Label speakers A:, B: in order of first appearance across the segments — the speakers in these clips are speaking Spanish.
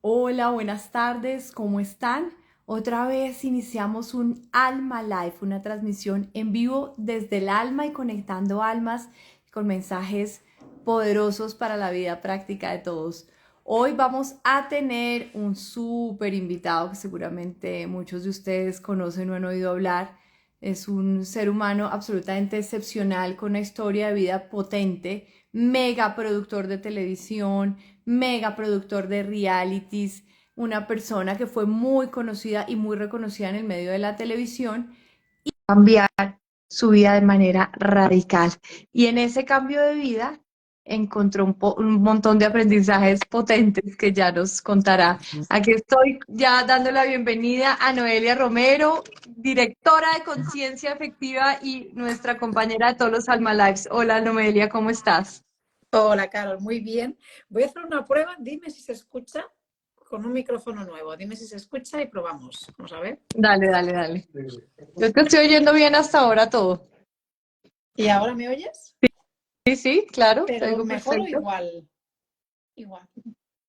A: Hola, buenas tardes, ¿cómo están? Otra vez iniciamos un Alma Life, una transmisión en vivo desde el alma y conectando almas con mensajes poderosos para la vida práctica de todos. Hoy vamos a tener un súper invitado que seguramente muchos de ustedes conocen o han oído hablar. Es un ser humano absolutamente excepcional con una historia de vida potente, mega productor de televisión, mega productor de realities, una persona que fue muy conocida y muy reconocida en el medio de la televisión, cambiar su vida de manera radical. Y en ese cambio de vida encontró un montón de aprendizajes potentes que ya nos contará. Aquí estoy ya dando la bienvenida a Noelia Romero, directora de Conciencia Efectiva y nuestra compañera de todos los Alma Lives. Hola Noelia, ¿cómo estás?
B: Hola, Carol, muy bien. Voy a hacer una prueba. Dime si se escucha con un micrófono nuevo. Dime si se escucha y probamos. Vamos a ver.
A: Dale, dale, dale. Yo te estoy oyendo bien hasta ahora todo.
B: ¿Y ahora me oyes?
A: Sí, sí, claro, te
B: Pero
A: oigo
B: mejor o
A: perfecto.
B: igual. Igual.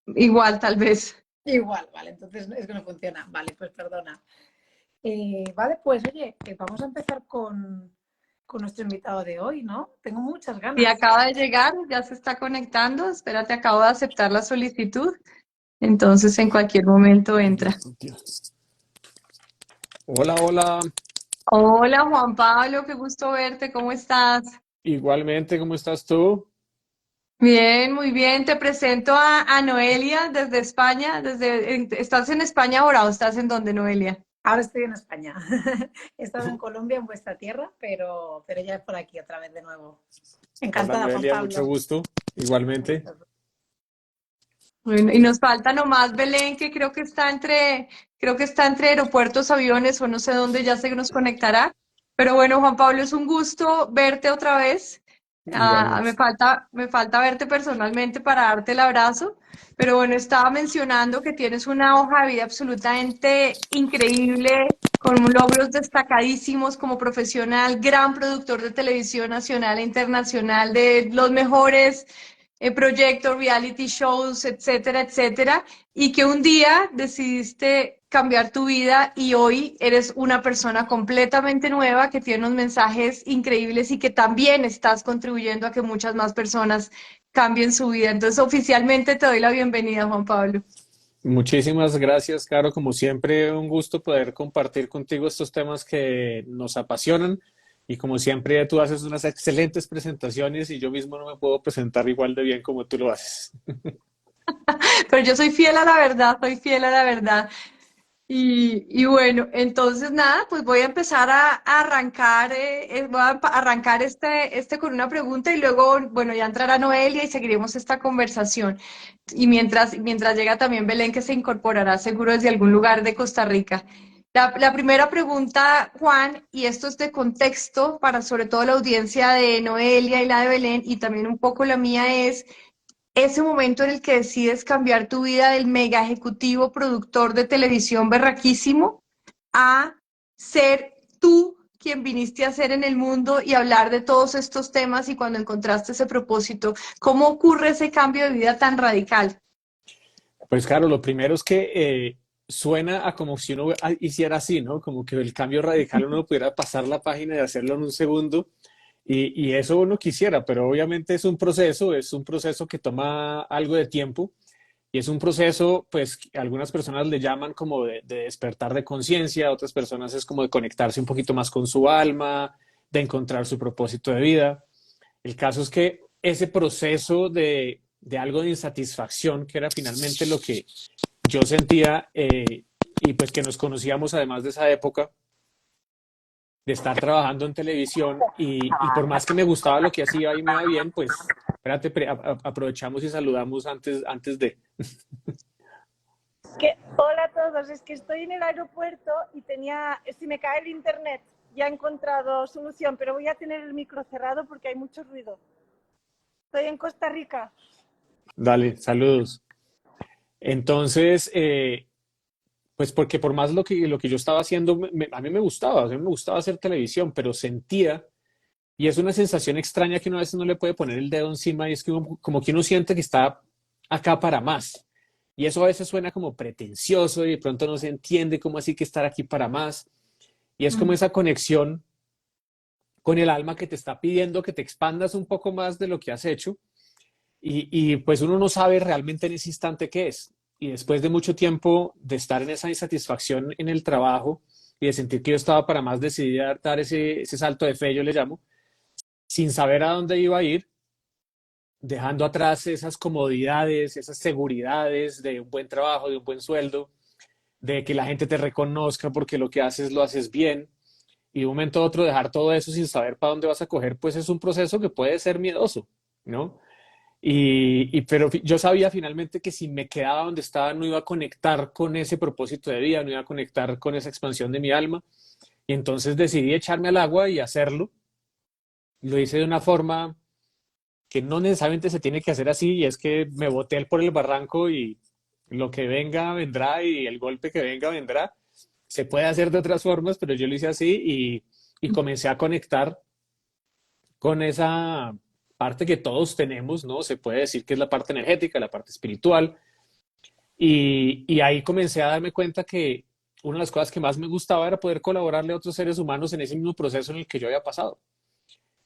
A: Igual, tal vez.
B: Igual, vale. Entonces es que no funciona. Vale, pues perdona. Vale, pues oye, vamos a empezar con nuestro invitado de hoy, ¿no? Tengo muchas
A: Y
B: ganas.
A: acaba de llegar, ya se está conectando. Espérate, acabo de aceptar la solicitud. Entonces, en cualquier momento entra.
C: Hola, hola.
A: Hola, Juan Pablo, qué gusto verte. ¿Cómo estás?
C: Igualmente, ¿cómo estás tú?
A: Bien, muy bien. Te presento a Noelia desde España. ¿Estás en España ahora o estás en dónde, Noelia?
B: Ahora estoy en España. He estado en Colombia, en vuestra tierra, pero ya es por aquí otra vez de nuevo.
C: Hola,
B: Encantada, Juan
C: Noelia, mucho
B: Pablo.
C: gusto. Igualmente.
A: Bueno, y nos falta nomás Belén, que creo que está entre aeropuertos, aviones o no sé dónde ya se nos conectará. Pero bueno, Juan Pablo, es un gusto verte otra vez.
C: Igualmente.
A: Me falta verte personalmente para darte el abrazo. Pero bueno, estaba mencionando que tienes una hoja de vida absolutamente increíble, con logros destacadísimos como profesional, gran productor de televisión nacional e internacional, de los mejores proyectos, reality shows, etcétera, etcétera, y que un día decidiste cambiar tu vida y hoy eres una persona completamente nueva que tiene unos mensajes increíbles y que también estás contribuyendo a que muchas más personas cambien su vida. Entonces, oficialmente te doy la bienvenida, Juan Pablo.
C: Muchísimas gracias, Caro. Como siempre, un gusto poder compartir contigo estos temas que nos apasionan. Y como siempre, tú haces unas excelentes presentaciones y yo mismo no me puedo presentar igual de bien como tú lo haces.
A: Pero yo soy fiel a la verdad, soy fiel a la verdad. Y bueno, entonces nada, pues voy a empezar a arrancar, arrancar este con una pregunta y luego, bueno, ya entrará Noelia y seguiremos esta conversación. Y mientras llega también Belén, que se incorporará seguro desde algún lugar de Costa Rica. La primera pregunta, Juan, y esto es de contexto para sobre todo la audiencia de Noelia y la de Belén, y también un poco la mía es ese momento en el que decides cambiar tu vida del mega ejecutivo productor de televisión berraquísimo a ser tú quien viniste a ser en el mundo y hablar de todos estos temas y cuando encontraste ese propósito, ¿cómo ocurre ese cambio de vida tan radical?
C: Pues claro, lo primero es que suena a como si uno hiciera así, ¿no? Como que el cambio radical uno pudiera pasar la página y hacerlo en un segundo. Y eso uno quisiera, pero obviamente es un proceso que toma algo de tiempo y es un proceso, pues, que algunas personas le llaman como de despertar de conciencia, otras personas es como de conectarse un poquito más con su alma, de encontrar su propósito de vida. El caso es que ese proceso de algo de insatisfacción, que era finalmente lo que yo sentía, y pues que nos conocíamos además de esa época, de estar trabajando en televisión y por más que me gustaba lo que hacía y me iba bien, pues espérate, aprovechamos y saludamos antes de.
D: Hola a todos, es que estoy en el aeropuerto y si me cae el internet, ya he encontrado solución, pero voy a tener el micro cerrado porque hay mucho ruido. Estoy en Costa Rica.
C: Dale, saludos. Entonces, pues porque por más lo que yo estaba haciendo, a mí me gustaba, a mí me gustaba hacer televisión, pero sentía, y es una sensación extraña que uno a veces no le puede poner el dedo encima, y es que como que uno siente que está acá para más. Y eso a veces suena como pretencioso y de pronto no se entiende cómo así que estar aquí para más. Y es como
B: Mm.
C: esa conexión con el alma que te está pidiendo que te expandas un poco más de lo que has hecho y pues uno no sabe realmente en ese instante qué es. Y después de mucho tiempo de estar en esa insatisfacción en el trabajo y de sentir que yo estaba para más, decidí dar ese salto de fe, yo le llamo, sin saber a dónde iba a ir, dejando atrás esas comodidades, esas seguridades de un buen trabajo, de un buen sueldo, de que la gente te reconozca porque lo que haces lo haces bien. Y de un momento a otro dejar todo eso sin saber para dónde vas a coger, pues es un proceso que puede ser miedoso, ¿no? Pero yo sabía finalmente que si me quedaba donde estaba no iba a conectar con ese propósito de vida, no iba a conectar con esa expansión de mi alma. Y entonces decidí echarme al agua y hacerlo. Lo hice de una forma que no necesariamente se tiene que hacer así, y es que me boté por el barranco y lo que venga vendrá y el golpe que venga vendrá. Se puede hacer de otras formas, pero yo lo hice así y comencé a conectar con esa parte que todos tenemos, ¿no? Se puede decir que es la parte energética, la parte espiritual. Y ahí comencé a darme cuenta que una de las cosas que más me gustaba era poder colaborarle a otros seres humanos en ese mismo proceso en el que yo había pasado.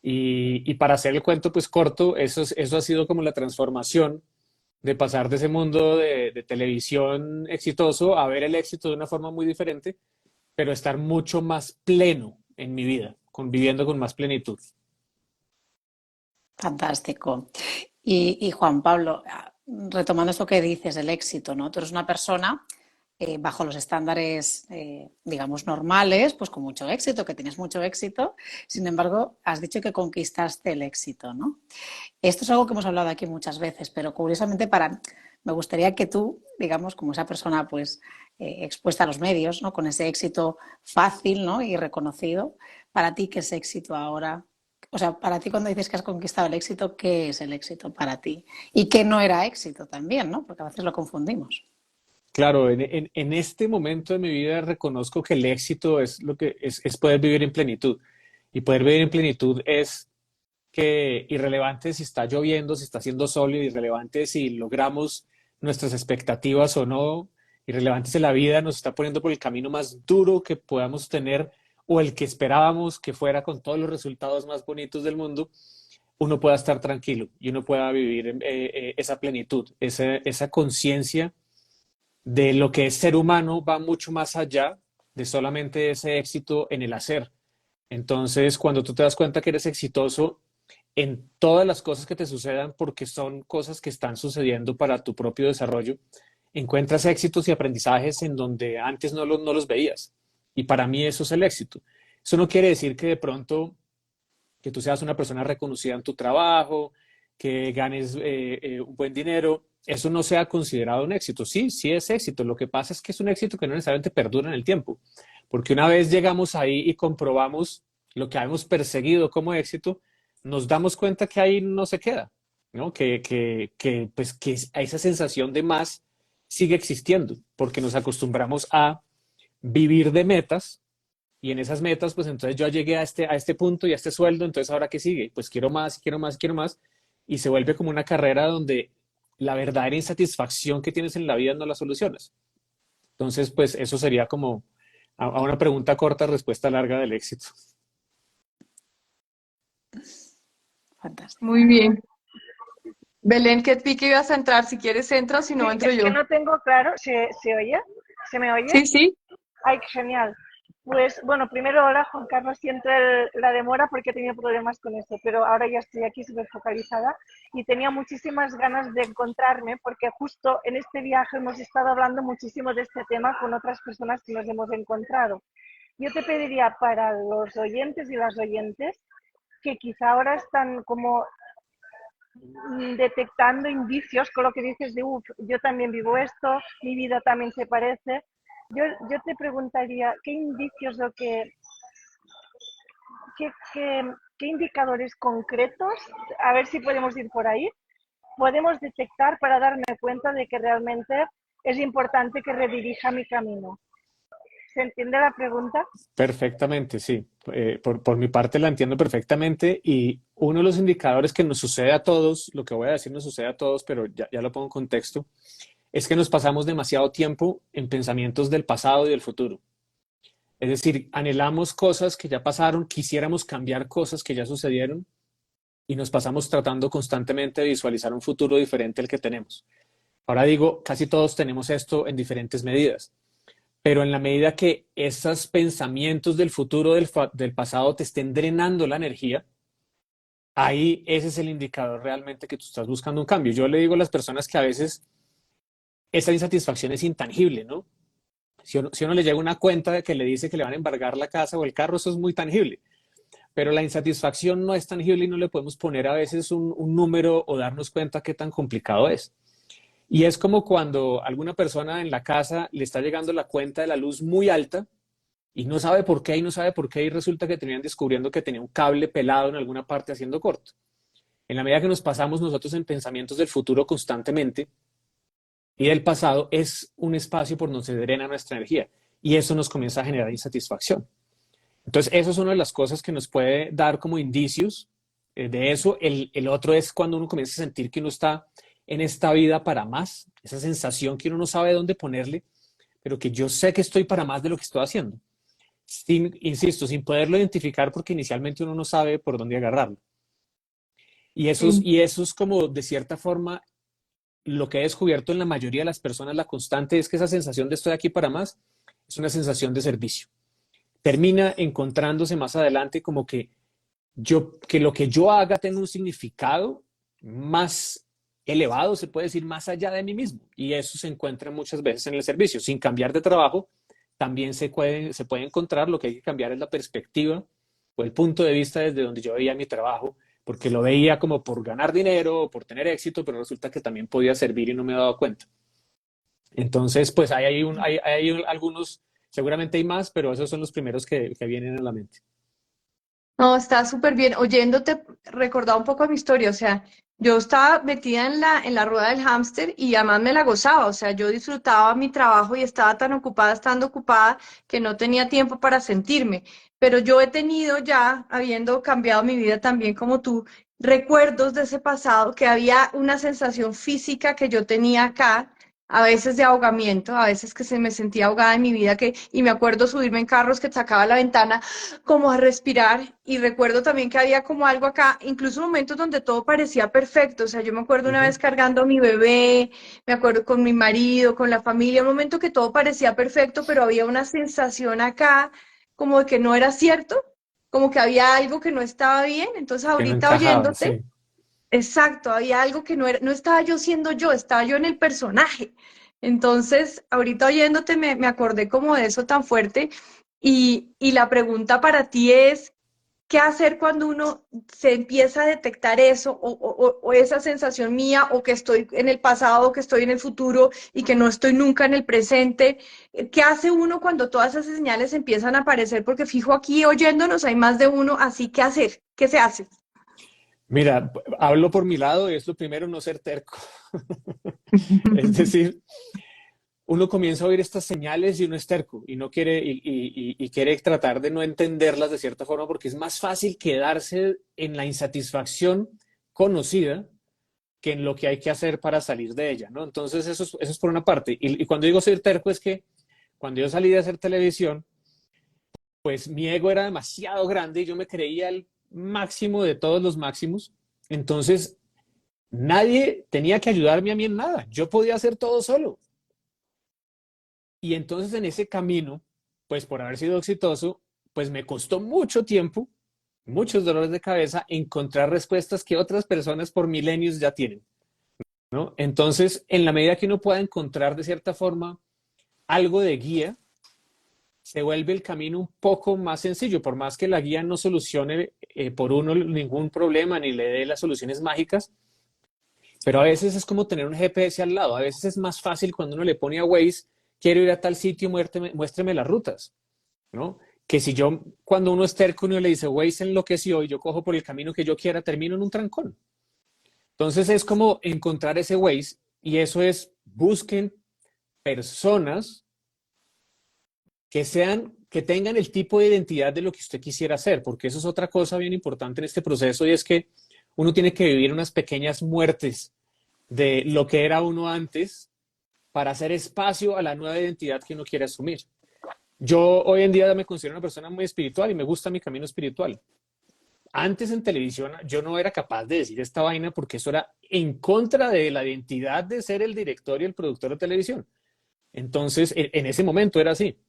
C: Y para hacer el cuento pues corto, eso ha sido como la transformación de pasar de ese mundo de televisión exitoso a ver el éxito de una forma muy diferente, pero estar mucho más pleno en mi vida, conviviendo con más plenitud.
B: Fantástico. Y Juan Pablo, retomando esto que dices del éxito, ¿no? Tú eres una persona bajo los estándares, digamos, normales, pues con mucho éxito, que tienes mucho éxito. Sin embargo, has dicho que conquistaste el éxito, ¿no? Esto es algo que hemos hablado aquí muchas veces, pero curiosamente me gustaría que tú, digamos, como esa persona pues expuesta a los medios, ¿no? Con ese éxito fácil, ¿no? Y reconocido, para ti, ¿qué es éxito ahora? O sea, para ti cuando dices que has conquistado el éxito, ¿qué es el éxito para ti? Y qué no era éxito también, ¿no? Porque a veces lo confundimos.
C: Claro, en este momento de mi vida reconozco que el éxito es lo que es poder vivir en plenitud. Y poder vivir en plenitud es que irrelevante si está lloviendo, si está haciendo sol, irrelevante si logramos nuestras expectativas o no, irrelevante si la vida nos está poniendo por el camino más duro que podamos tener o el que esperábamos que fuera con todos los resultados más bonitos del mundo, uno pueda estar tranquilo y uno pueda vivir esa plenitud, esa conciencia de lo que es ser humano va mucho más allá de solamente ese éxito en el hacer. Entonces, cuando tú te das cuenta que eres exitoso en todas las cosas que te sucedan, porque son cosas que están sucediendo para tu propio desarrollo, encuentras éxitos y aprendizajes en donde antes no los veías. Y para mí eso es el éxito. Eso no quiere decir que de pronto que tú seas una persona reconocida en tu trabajo, que ganes un buen dinero, eso no sea considerado un éxito. Sí, sí es éxito. Lo que pasa es que es un éxito que no necesariamente perdura en el tiempo, porque una vez llegamos ahí y comprobamos lo que habíamos perseguido como éxito, nos damos cuenta que ahí no se queda, ¿no? Pues, que esa sensación de más sigue existiendo, porque nos acostumbramos a vivir de metas y en esas metas, pues entonces yo llegué a este punto y a este sueldo, entonces ahora qué sigue, pues quiero más, quiero más, quiero más, y se vuelve como una carrera donde la verdadera insatisfacción que tienes en la vida no la solucionas. Entonces, pues eso sería como a una pregunta corta, respuesta larga del éxito.
B: Fantástico.
A: Muy bien. Belén, ¿qué pique ibas a entrar? Si quieres entro, si
D: Sí,
A: no entro
D: es
A: yo.
D: que no tengo claro, ¿se oye? ¿Se me oye?
A: Sí, sí.
D: Ay, qué genial. Pues bueno, primero hola Juan Carlos, siento la demora porque he tenido problemas con esto, pero ahora ya estoy aquí súper focalizada y tenía muchísimas ganas de encontrarme porque justo en este viaje hemos estado hablando muchísimo de este tema con otras personas que nos hemos encontrado. Yo te pediría para los oyentes y las oyentes que quizá ahora están como detectando indicios con lo que dices de, yo también vivo esto, mi vida también se parece. Yo te preguntaría, ¿qué indicios o qué indicadores concretos, a ver si podemos ir por ahí, podemos detectar para darme cuenta de que realmente es importante que redirija mi camino? ¿Se entiende la pregunta?
C: Perfectamente, sí. Por mi parte la entiendo perfectamente y uno de los indicadores que nos sucede a todos, lo que voy a decir nos sucede a todos, pero ya lo pongo en contexto, es que nos pasamos demasiado tiempo en pensamientos del pasado y del futuro. Es decir, anhelamos cosas que ya pasaron, quisiéramos cambiar cosas que ya sucedieron y nos pasamos tratando constantemente de visualizar un futuro diferente al que tenemos. Ahora digo, casi todos tenemos esto en diferentes medidas, pero en la medida que esos pensamientos del futuro, del pasado te estén drenando la energía, ahí ese es el indicador realmente que tú estás buscando un cambio. Yo le digo a las personas que a veces esa insatisfacción es intangible, ¿no? Si uno le llega una cuenta de que le dice que le van a embargar la casa o el carro, eso es muy tangible. Pero la insatisfacción no es tangible y no le podemos poner a veces un número o darnos cuenta qué tan complicado es. Y es como cuando alguna persona en la casa le está llegando la cuenta de la luz muy alta y no sabe por qué y no sabe por qué y resulta que tenían descubriendo que tenía un cable pelado en alguna parte haciendo corto. En la medida que nos pasamos nosotros en pensamientos del futuro constantemente y del pasado, es un espacio por donde se drena nuestra energía y eso nos comienza a generar insatisfacción. Entonces, eso es una de las cosas que nos puede dar como indicios de eso. El otro es cuando uno comienza a sentir que uno está en esta vida para más, esa sensación que uno no sabe dónde ponerle, pero que yo sé que estoy para más de lo que estoy haciendo. Insisto, sin poderlo identificar porque inicialmente uno no sabe por dónde agarrarlo. Y eso es como, de cierta forma, lo que he descubierto en la mayoría de las personas, la constante es que esa sensación de estoy aquí para más es una sensación de servicio. Termina encontrándose más adelante como que lo que yo haga tenga un significado más elevado, se puede decir, más allá de mí mismo. Y eso se encuentra muchas veces en el servicio. Sin cambiar de trabajo, también se puede encontrar. Lo que hay que cambiar es la perspectiva o el punto de vista desde donde yo veía mi trabajo, porque lo veía como por ganar dinero o por tener éxito, pero resulta que también podía servir y no me he dado cuenta. Entonces, pues hay algunos, seguramente hay más, pero esos son los primeros que vienen a la mente.
A: No, está súper bien. Oyéndote, recordaba un poco mi historia, o sea, yo estaba metida en la rueda del hámster y además me la gozaba, o sea, yo disfrutaba mi trabajo y estaba tan ocupada, estando ocupada, que no tenía tiempo para sentirme. Pero yo he tenido ya, habiendo cambiado mi vida también como tú, recuerdos de ese pasado, que había una sensación física que yo tenía acá, a veces de ahogamiento, a veces que se me sentía ahogada en mi vida, y me acuerdo subirme en carros que sacaba la ventana como a respirar y recuerdo también que había como algo acá, incluso momentos donde todo parecía perfecto, o sea, yo me acuerdo una
C: Ujú.
A: vez cargando a mi bebé, me acuerdo con mi marido, con la familia, un momento que todo parecía perfecto, pero había una sensación acá como de que no era cierto, como que había algo que no estaba bien, entonces
C: Que no
A: ahorita
C: encajaba,
A: oyéndote,
C: sí.
A: exacto, había algo que no era, no estaba yo siendo yo, estaba yo en el personaje. Entonces, ahorita oyéndote me acordé como de eso tan fuerte y la pregunta para ti es, ¿qué hacer cuando uno se empieza a detectar eso o esa sensación mía o que estoy en el pasado o que estoy en el futuro y que no estoy nunca en el presente? ¿Qué hace uno cuando todas esas señales empiezan a aparecer? Porque fijo aquí oyéndonos hay más de uno, así que hacer, ¿qué se hace?
C: Mira, hablo por mi lado y es lo primero, no ser terco. Es decir, uno comienza a oír estas señales y uno es terco y no quiere y quiere tratar de no entenderlas de cierta forma porque es más fácil quedarse en la insatisfacción conocida que en lo que hay que hacer para salir de ella, ¿no? Entonces eso es por una parte. Y cuando digo ser terco es que cuando yo salí de hacer televisión, pues mi ego era demasiado grande y yo me creía el máximo de todos los máximos. Entonces nadie tenía que ayudarme a mí en nada. Yo podía hacer todo solo. Y entonces en ese camino, pues por haber sido exitoso, pues me costó mucho tiempo, muchos dolores de cabeza, encontrar respuestas que otras personas por milenios ya tienen, ¿no? Entonces, en la medida que uno pueda encontrar de cierta forma algo de guía, se vuelve el camino un poco más sencillo, por más que la guía no solucione por uno ningún problema ni le dé las soluciones mágicas, pero a veces es como tener un GPS al lado, a veces es más fácil cuando uno le pone a Waze, quiero ir a tal sitio, muéstreme las rutas, ¿no? Que si yo, cuando uno es terco, uno le dice, Waze enloqueció y yo cojo por el camino que yo quiera, termino en un trancón. Entonces es como encontrar ese Waze y eso es, busquen personas que tengan el tipo de identidad de lo que usted quisiera hacer, porque eso es otra cosa bien importante en este proceso y es que uno tiene que vivir unas pequeñas muertes de lo que era uno antes para hacer espacio a la nueva identidad que uno quiere asumir. Yo hoy en día me considero una persona muy espiritual y me gusta mi camino espiritual. Antes en televisión yo no era capaz de decir esta vaina porque eso era en contra de la identidad de ser el director y el productor de televisión. Entonces, en ese momento era así.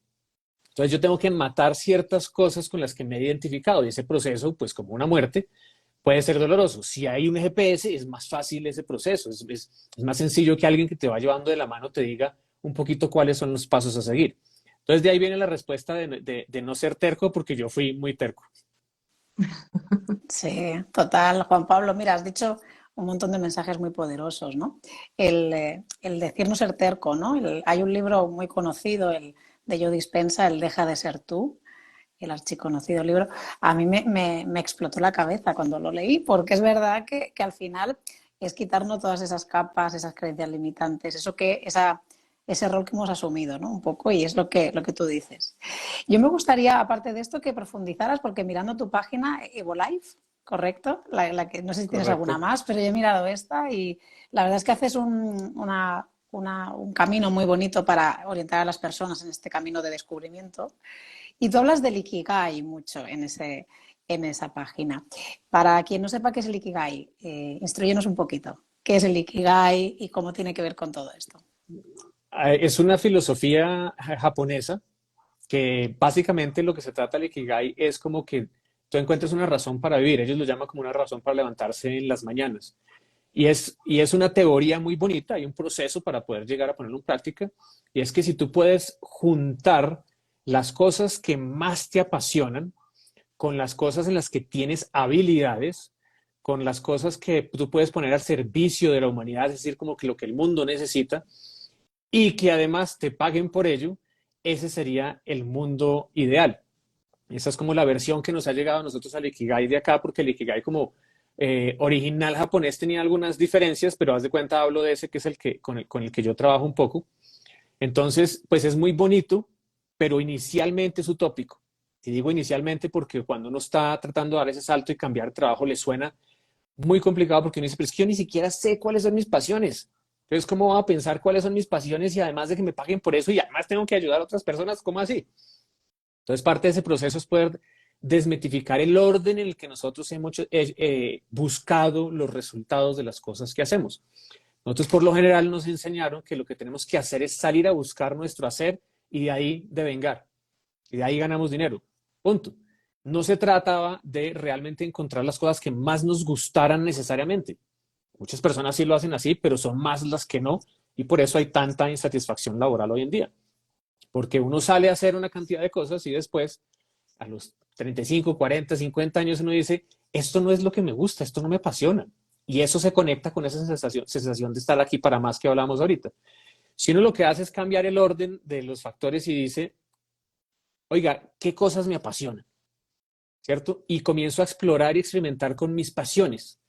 C: Entonces yo tengo que matar ciertas cosas con las que me he identificado y ese proceso, pues como una muerte, puede ser doloroso. Si hay un GPS, es más fácil ese proceso. Es más sencillo que alguien que te va llevando de la mano te diga un poquito cuáles son los pasos a seguir. Entonces de ahí viene la respuesta de no ser terco, porque yo fui muy terco.
B: Sí, total, Juan Pablo. Mira, has dicho un montón de mensajes muy poderosos, ¿no? El decir no ser terco, ¿no? Hay un libro muy conocido, el de Joe Dispenza, El Deja de ser tú, el archiconocido libro. A mí me explotó la cabeza cuando lo leí, porque es verdad que al final es quitarnos todas esas capas, esas creencias limitantes, ese rol que hemos asumido, ¿no? Un poco, y es lo que tú dices. Yo me gustaría, aparte de esto, que profundizaras, porque mirando tu página, EvoLife, ¿correcto? La que, no sé si tienes alguna
C: Correcto.
B: más, pero yo he mirado esta y la verdad es que haces un camino muy bonito para orientar a las personas en este camino de descubrimiento. Y tú hablas del Ikigai mucho en esa página. Para quien no sepa qué es el Ikigai, instrúyenos un poquito. ¿Qué es el Ikigai y cómo tiene que ver con todo esto?
C: Es una filosofía japonesa que básicamente lo que se trata del Ikigai es como que tú encuentres una razón para vivir. Ellos lo llaman como una razón para levantarse en las mañanas. Y es una teoría muy bonita, hay un proceso para poder llegar a ponerlo en práctica. Y es que si tú puedes juntar las cosas que más te apasionan con las cosas en las que tienes habilidades, con las cosas que tú puedes poner al servicio de la humanidad, es decir, como que lo que el mundo necesita, y que además te paguen por ello, ese sería el mundo ideal. Esa es como la versión que nos ha llegado a nosotros al Ikigai de acá, porque el Ikigai como original japonés tenía algunas diferencias, pero haz de cuenta hablo de ese que es el que, con el que yo trabajo un poco. Entonces, pues es muy bonito, pero inicialmente es utópico. Y digo inicialmente porque cuando uno está tratando de dar ese salto y cambiar de trabajo le suena muy complicado porque uno dice, pero es que yo ni siquiera sé cuáles son mis pasiones. Entonces, ¿cómo voy a pensar cuáles son mis pasiones y además de que me paguen por eso y además tengo que ayudar a otras personas? ¿Cómo así? Entonces, parte de ese proceso es poder desmitificar el orden en el que nosotros hemos buscado los resultados de las cosas que hacemos. Nosotros por lo general nos enseñaron que lo que tenemos que hacer es salir a buscar nuestro hacer y de ahí devengar. Y de ahí ganamos dinero. Punto. No se trataba de realmente encontrar las cosas que más nos gustaran necesariamente. Muchas personas sí lo hacen así, pero son más las que no. Y por eso hay tanta insatisfacción laboral hoy en día. Porque uno sale a hacer una cantidad de cosas y después, a los 35, 40, 50 años, uno dice, esto no es lo que me gusta, esto no me apasiona. Y eso se conecta con esa sensación de estar aquí para más que hablamos ahorita. Si uno lo que hace es cambiar el orden de los factores y dice, oiga, ¿qué cosas me apasionan? ¿Cierto? Y comienzo a explorar y experimentar con mis pasiones.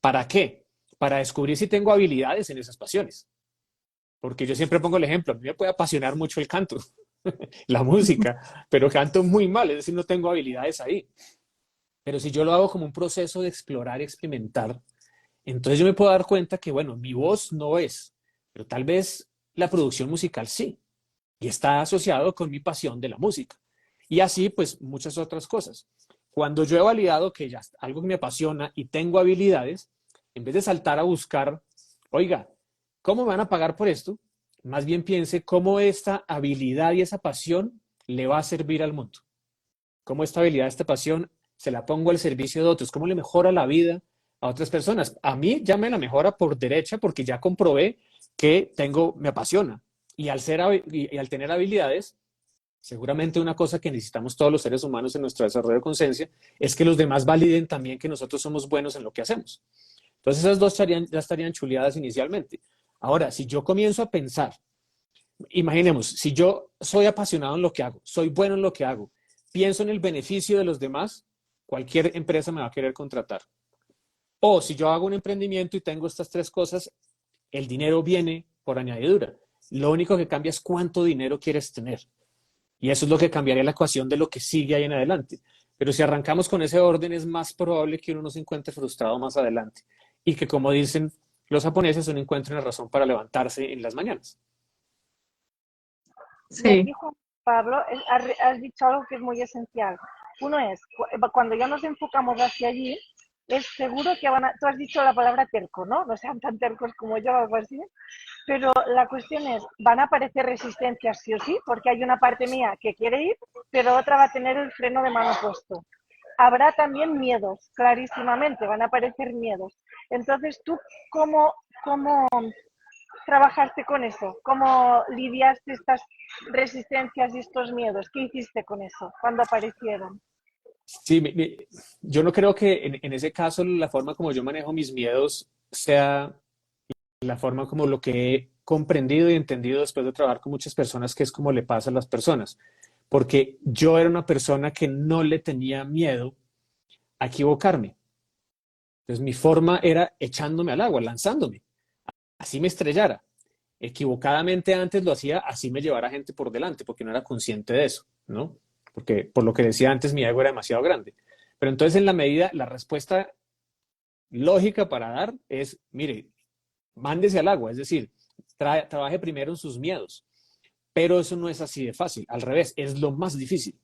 C: ¿Para qué? Para descubrir si tengo habilidades en esas pasiones. Porque yo siempre pongo el ejemplo, a mí me puede apasionar mucho el canto, la música, pero canto muy mal, es decir, no tengo habilidades ahí. Pero si yo lo hago como un proceso de explorar y experimentar, entonces yo me puedo dar cuenta que, bueno, mi voz no es, pero tal vez la producción musical sí, y está asociado con mi pasión de la música. Y así, pues, muchas otras cosas. Cuando yo he validado que ya algo que me apasiona y tengo habilidades, en vez de saltar a buscar, oiga, ¿cómo me van a pagar por esto? Más bien piense cómo esta habilidad y esa pasión le va a servir al mundo. Cómo esta habilidad, esta pasión, se la pongo al servicio de otros. Cómo le mejora la vida a otras personas. A mí ya me la mejora por derecha porque ya comprobé que me apasiona. Y al tener habilidades, seguramente una cosa que necesitamos todos los seres humanos en nuestro desarrollo de conciencia es que los demás validen también que nosotros somos buenos en lo que hacemos. Entonces esas dos ya estarían chuleadas inicialmente. Ahora, si yo comienzo a pensar, imaginemos, si yo soy apasionado en lo que hago, soy bueno en lo que hago, pienso en el beneficio de los demás, cualquier empresa me va a querer contratar. O si yo hago un emprendimiento y tengo estas tres cosas, el dinero viene por añadidura. Lo único que cambia es cuánto dinero quieres tener. Y eso es lo que cambiaría la ecuación de lo que sigue ahí en adelante. Pero si arrancamos con ese orden, es más probable que uno no se encuentre frustrado más adelante. Y que, como dicen los japoneses, uno encuentre una razón para levantarse en las mañanas.
D: Y aquí,
A: Sí,
D: Juan Pablo, has dicho algo que es muy esencial. Uno es, cuando ya nos enfocamos hacia allí, es seguro que tú has dicho la palabra terco, ¿no? No sean tan tercos como yo o algo así, pero la cuestión es, van a aparecer resistencias sí o sí, porque hay una parte mía que quiere ir, pero otra va a tener el freno de mano puesto. Habrá también miedos, clarísimamente, van a aparecer miedos. Entonces, ¿tú cómo trabajaste con eso? ¿Cómo lidiaste estas resistencias y estos miedos? ¿Qué hiciste con eso cuando aparecieron?
C: Sí, yo no creo que en ese caso la forma como yo manejo mis miedos sea la forma como lo que he comprendido y entendido después de trabajar con muchas personas, que es como le pasa a las personas. Porque yo era una persona que no le tenía miedo a equivocarme. Entonces mi forma era echándome al agua, lanzándome, así me estrellara. Equivocadamente antes lo hacía, así me llevara gente por delante, porque no era consciente de eso, ¿no? Porque por lo que decía antes, mi ego era demasiado grande. Pero entonces en la medida, la respuesta lógica para dar es, mire, mándese al agua, es decir, trabaje primero en sus miedos. Pero eso no es así de fácil, al revés, es lo más difícil,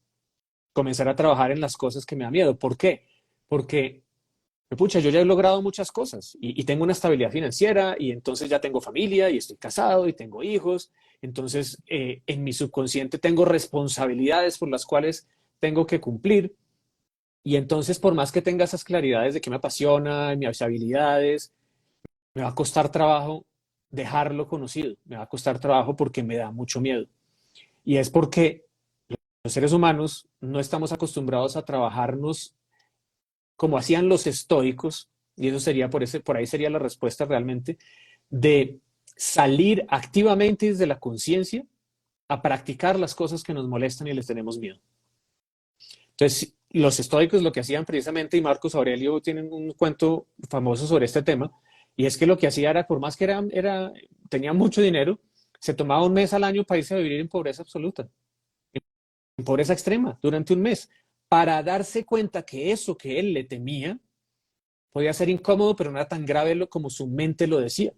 C: comenzar a trabajar en las cosas que me da miedo. ¿Por qué? Porque pucha, yo ya he logrado muchas cosas y tengo una estabilidad financiera y entonces ya tengo familia y estoy casado y tengo hijos. Entonces, en mi subconsciente tengo responsabilidades por las cuales tengo que cumplir. Y entonces, por más que tenga esas claridades de qué me apasiona, mis habilidades, me va a costar trabajo dejarlo conocido. Me va a costar trabajo porque me da mucho miedo. Y es porque los seres humanos no estamos acostumbrados a trabajarnos como hacían los estoicos, y eso sería por ahí sería la respuesta realmente, de salir activamente desde la conciencia a practicar las cosas que nos molestan y les tenemos miedo. Entonces, los estoicos lo que hacían precisamente, y Marcos Aurelio tienen un cuento famoso sobre este tema, y es que lo que hacía era, por más que tenía mucho dinero, se tomaba un mes al año para irse a vivir en pobreza absoluta, en pobreza extrema, durante un mes, para darse cuenta que eso que él le temía podía ser incómodo, pero no era tan grave como su mente lo decía.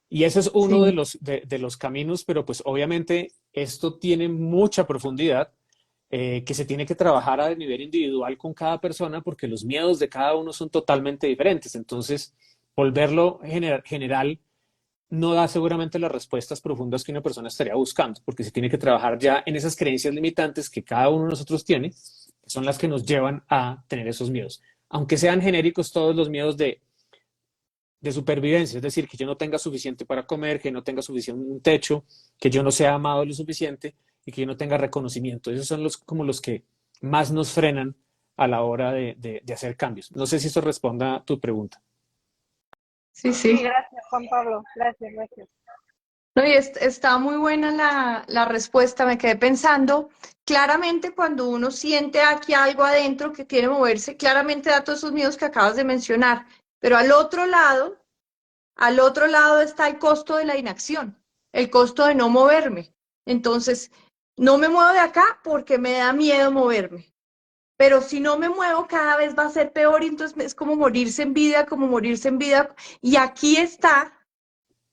C: Y ese es uno
A: sí.
C: de los caminos, pero pues obviamente esto tiene mucha profundidad que se tiene que trabajar a nivel individual con cada persona porque los miedos de cada uno son totalmente diferentes. Entonces, volverlo general no da seguramente las respuestas profundas que una persona estaría buscando, porque se tiene que trabajar ya en esas creencias limitantes que cada uno de nosotros tiene, que son las que nos llevan a tener esos miedos. Aunque sean genéricos todos los miedos de supervivencia, es decir, que yo no tenga suficiente para comer, que no tenga suficiente un techo, que yo no sea amado lo suficiente y que yo no tenga reconocimiento. Esos son como los que más nos frenan a la hora de hacer cambios. No sé si eso responda a tu pregunta.
A: Sí,
D: Sí,
A: sí.
D: gracias, Juan Pablo. Gracias, gracias.
A: No, y está muy buena la respuesta. Me quedé pensando, claramente cuando uno siente aquí algo adentro que quiere moverse, claramente da todos esos miedos que acabas de mencionar, pero al otro lado está el costo de la inacción, el costo de no moverme. Entonces, no me muevo de acá porque me da miedo moverme. Pero si no me muevo, cada vez va a ser peor y entonces es como morirse en vida, como morirse en vida. Y aquí está,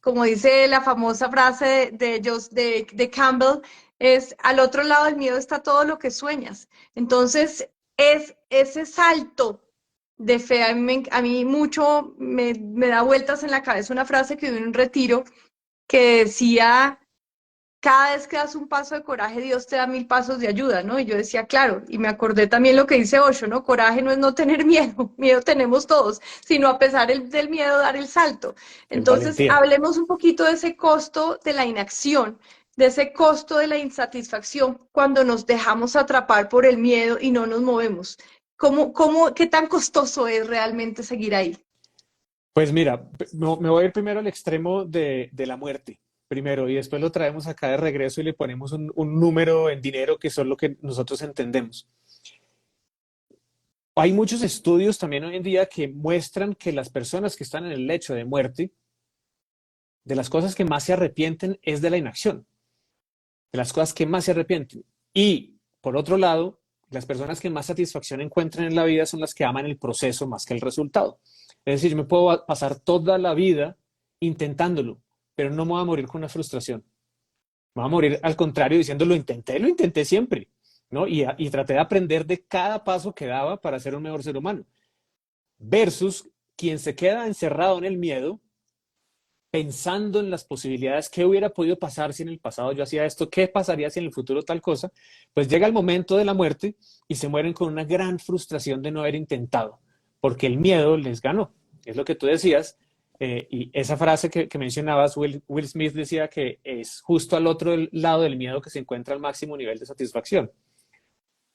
A: como dice la famosa frase de Campbell, es al otro lado del miedo está todo lo que sueñas. Entonces, es ese salto de fe. A mí mucho me da vueltas en la cabeza una frase que vi en un retiro que decía cada vez que das un paso de coraje, Dios te da 1000 pasos de ayuda, ¿no? Y yo decía, claro, y me acordé también lo que dice Osho, ¿no? Coraje no es no tener miedo, miedo tenemos todos, sino a pesar del miedo dar el salto.
C: Es
A: Entonces,
C: valentía.
A: hablemos un poquito de ese costo de la inacción, de ese costo de la insatisfacción cuando nos dejamos atrapar por el miedo y no nos movemos. ¿Qué tan costoso es realmente seguir ahí?
C: Pues mira, me voy a ir primero al extremo de la muerte, primero, y después lo traemos acá de regreso y le ponemos un número en dinero que son lo que nosotros entendemos. Hay muchos estudios también hoy en día que muestran que las personas que están en el lecho de muerte, de las cosas que más se arrepienten es de la inacción, de las cosas que más se arrepienten. Y por otro lado, las personas que más satisfacción encuentran en la vida son las que aman el proceso más que el resultado. Es decir, yo me puedo pasar toda la vida intentándolo, pero no me voy a morir con una frustración. Me voy a morir al contrario diciendo, lo intenté siempre, ¿no? Y traté de aprender de cada paso que daba para ser un mejor ser humano. Versus quien se queda encerrado en el miedo, pensando en las posibilidades, qué hubiera podido pasar si en el pasado yo hacía esto, qué pasaría si en el futuro tal cosa, pues llega el momento de la muerte y se mueren con una gran frustración de no haber intentado, porque el miedo les ganó. Es lo que tú decías, y esa frase que mencionabas, Will Smith decía que es justo al otro lado del miedo que se encuentra el máximo nivel de satisfacción.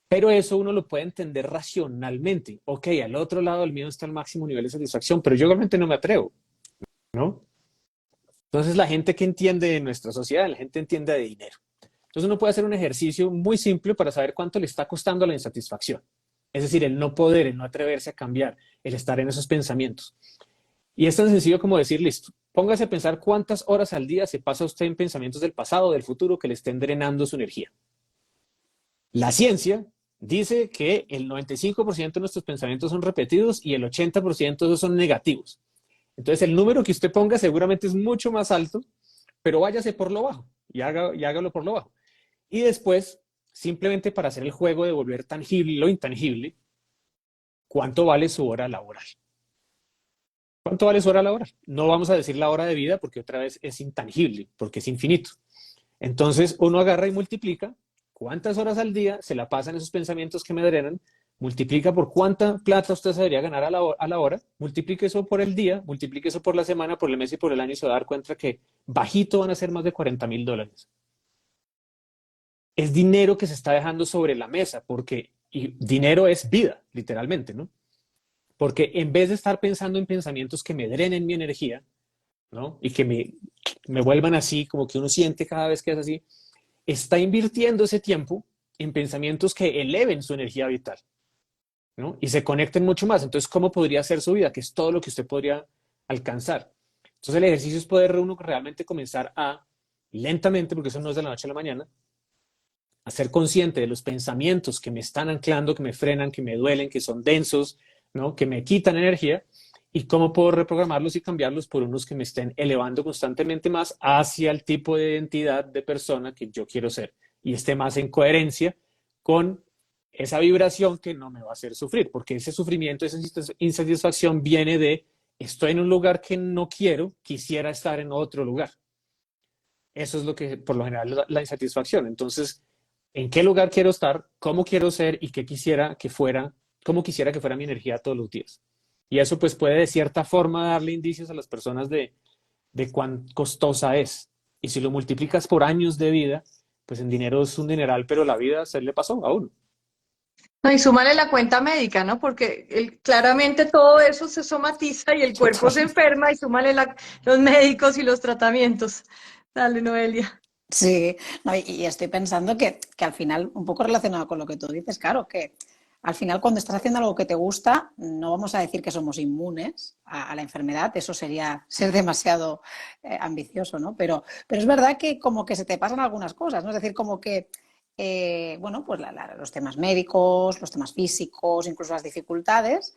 C: Pero eso uno lo puede entender racionalmente. Ok, al otro lado del miedo está el máximo nivel de satisfacción, pero yo realmente no me atrevo, ¿no? Entonces la gente que entiende de nuestra sociedad, la gente entiende de dinero. Entonces uno puede hacer un ejercicio muy simple para saber cuánto le está costando la insatisfacción. Es decir, el no poder, el no atreverse a cambiar, el estar en esos pensamientos. Y es tan sencillo como decir, listo, póngase a pensar cuántas horas al día se pasa usted en pensamientos del pasado o del futuro que le estén drenando su energía. La ciencia dice que el 95% de nuestros pensamientos son repetidos y el 80% de esos son negativos. Entonces el número que usted ponga seguramente es mucho más alto, pero váyase por lo bajo y hágalo por lo bajo. Y después, simplemente para hacer el juego de volver tangible lo intangible, ¿cuánto vale su hora laboral? ¿Cuánto vale su hora laboral? No vamos a decir la hora de vida porque otra vez es intangible, porque es infinito. Entonces uno agarra y multiplica cuántas horas al día se la pasan esos pensamientos que me drenan, multiplica por cuánta plata usted se debería ganar a la hora, multiplique eso por el día, multiplique eso por la semana, por el mes y por el año y se va a dar cuenta que bajito van a ser más de $40,000. Es dinero que se está dejando sobre la mesa, porque y dinero es vida, literalmente, ¿no? Porque en vez de estar pensando en pensamientos que me drenen mi energía, ¿no? Y que me vuelvan así, como que uno siente cada vez que es así, está invirtiendo ese tiempo en pensamientos que eleven su energía vital, ¿no? Y se conecten mucho más. Entonces, ¿cómo podría ser su vida? Que es todo lo que usted podría alcanzar. Entonces, el ejercicio es poder uno realmente comenzar a, lentamente, porque eso no es de la noche a la mañana, a ser consciente de los pensamientos que me están anclando, que me frenan, que me duelen, que son densos, ¿no? Que me quitan energía, y cómo puedo reprogramarlos y cambiarlos por unos que me estén elevando constantemente más hacia el tipo de identidad de persona que yo quiero ser y esté más en coherencia con esa vibración que no me va a hacer sufrir, porque ese sufrimiento, esa insatisfacción viene de estoy en un lugar que no quiero, quisiera estar en otro lugar. Eso es lo que, por lo general, la insatisfacción. Entonces, ¿en qué lugar quiero estar? ¿Cómo quiero ser? ¿Y qué quisiera que fuera? ¿Cómo quisiera que fuera mi energía todos los días? Y eso pues puede de cierta forma darle indicios a las personas de cuán costosa es. Y si lo multiplicas por años de vida, pues en dinero es un dineral, pero la vida se le pasó a uno.
A: No, y súmale la cuenta médica, ¿no? Porque claramente todo eso se somatiza y el cuerpo
C: Total.
A: se enferma y súmale los médicos y los tratamientos. Dale, Noelia.
B: Sí, no, y estoy pensando que al final, un poco relacionado con lo que tú dices, claro, que al final cuando estás haciendo algo que te gusta, no vamos a decir que somos inmunes a la enfermedad, eso sería ser demasiado ambicioso, ¿no? Pero es verdad que como que se te pasan algunas cosas, ¿no? Es decir, como que, bueno, pues los temas médicos, los temas físicos, incluso las dificultades,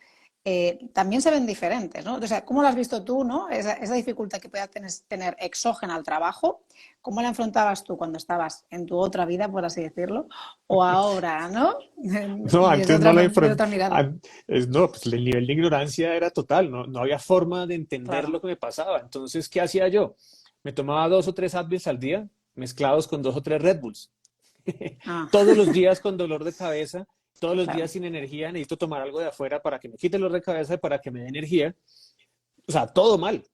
B: también se ven diferentes, ¿no? O sea, ¿cómo lo has visto tú, ¿no? Esa dificultad que pueda tener exógena al trabajo, ¿cómo la enfrentabas tú cuando estabas en tu otra vida, por así decirlo, o ahora, ¿no?
C: No,
B: Desde
C: antes no
B: otra,
C: la
B: desde otra mirada.
C: no, pues el nivel de ignorancia era total, no había forma de entender lo
B: Claro.
C: que me pasaba. Entonces, ¿qué hacía yo? Me tomaba 2 o 3 Advils al día, mezclados con 2 o 3 Red Bulls.
B: Ah,
C: Todos los días con dolor de cabeza, todos los días
B: claro.
C: sin energía, necesito tomar algo de afuera para que me quite el dolor de cabeza y para que me dé energía. O sea, todo mal.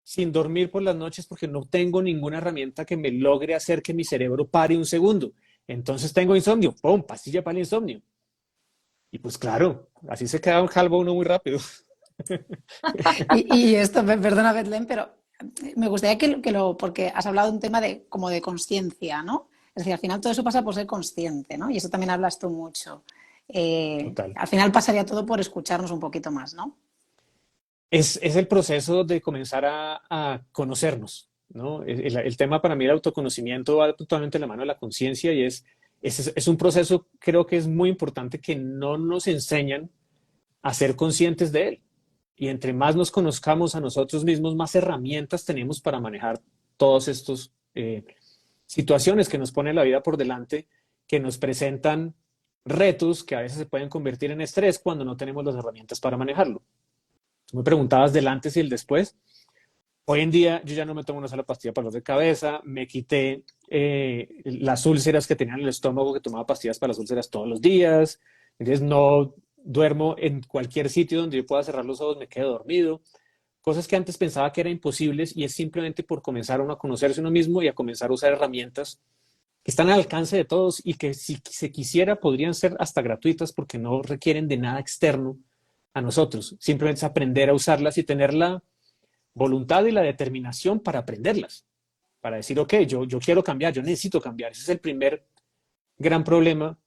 C: Sin dormir por las noches porque no tengo ninguna herramienta que me logre hacer que mi cerebro pare un segundo. Entonces tengo insomnio. ¡Pum! Pastilla para el insomnio. Y pues claro, así se queda un calvo uno muy rápido.
B: Y esto, perdona, Betlen, pero me gustaría porque has hablado de un tema como de conciencia, ¿no? Es decir, al final todo eso pasa por ser consciente, ¿no? Y eso también hablas tú mucho.
C: Total.
B: Al final pasaría todo por escucharnos un poquito más, ¿no?
C: Es el proceso de comenzar a conocernos, ¿no? El tema para mí del autoconocimiento va totalmente de la mano de la conciencia y es un proceso, creo que es muy importante que no nos enseñan a ser conscientes de él. Y entre más nos conozcamos a nosotros mismos, más herramientas tenemos para manejar todos estos situaciones que nos pone la vida por delante, que nos presentan retos que a veces se pueden convertir en estrés cuando no tenemos las herramientas para manejarlo. Tú me preguntabas del antes y el después. Hoy en día yo ya no me tomo una sola pastilla para dolor de cabeza, me quité las úlceras que tenía en el estómago, que tomaba pastillas para las úlceras todos los días. Entonces no duermo en cualquier sitio donde yo pueda cerrar los ojos, me quedo dormido. Cosas que antes pensaba que eran imposibles y es simplemente por comenzar uno a conocerse uno mismo y a comenzar a usar herramientas que están al alcance de todos y que si se quisiera podrían ser hasta gratuitas porque no requieren de nada externo a nosotros. Simplemente es aprender a usarlas y tener la voluntad y la determinación para aprenderlas, para decir, ok, yo quiero cambiar, yo necesito cambiar. Ese es el primer gran problema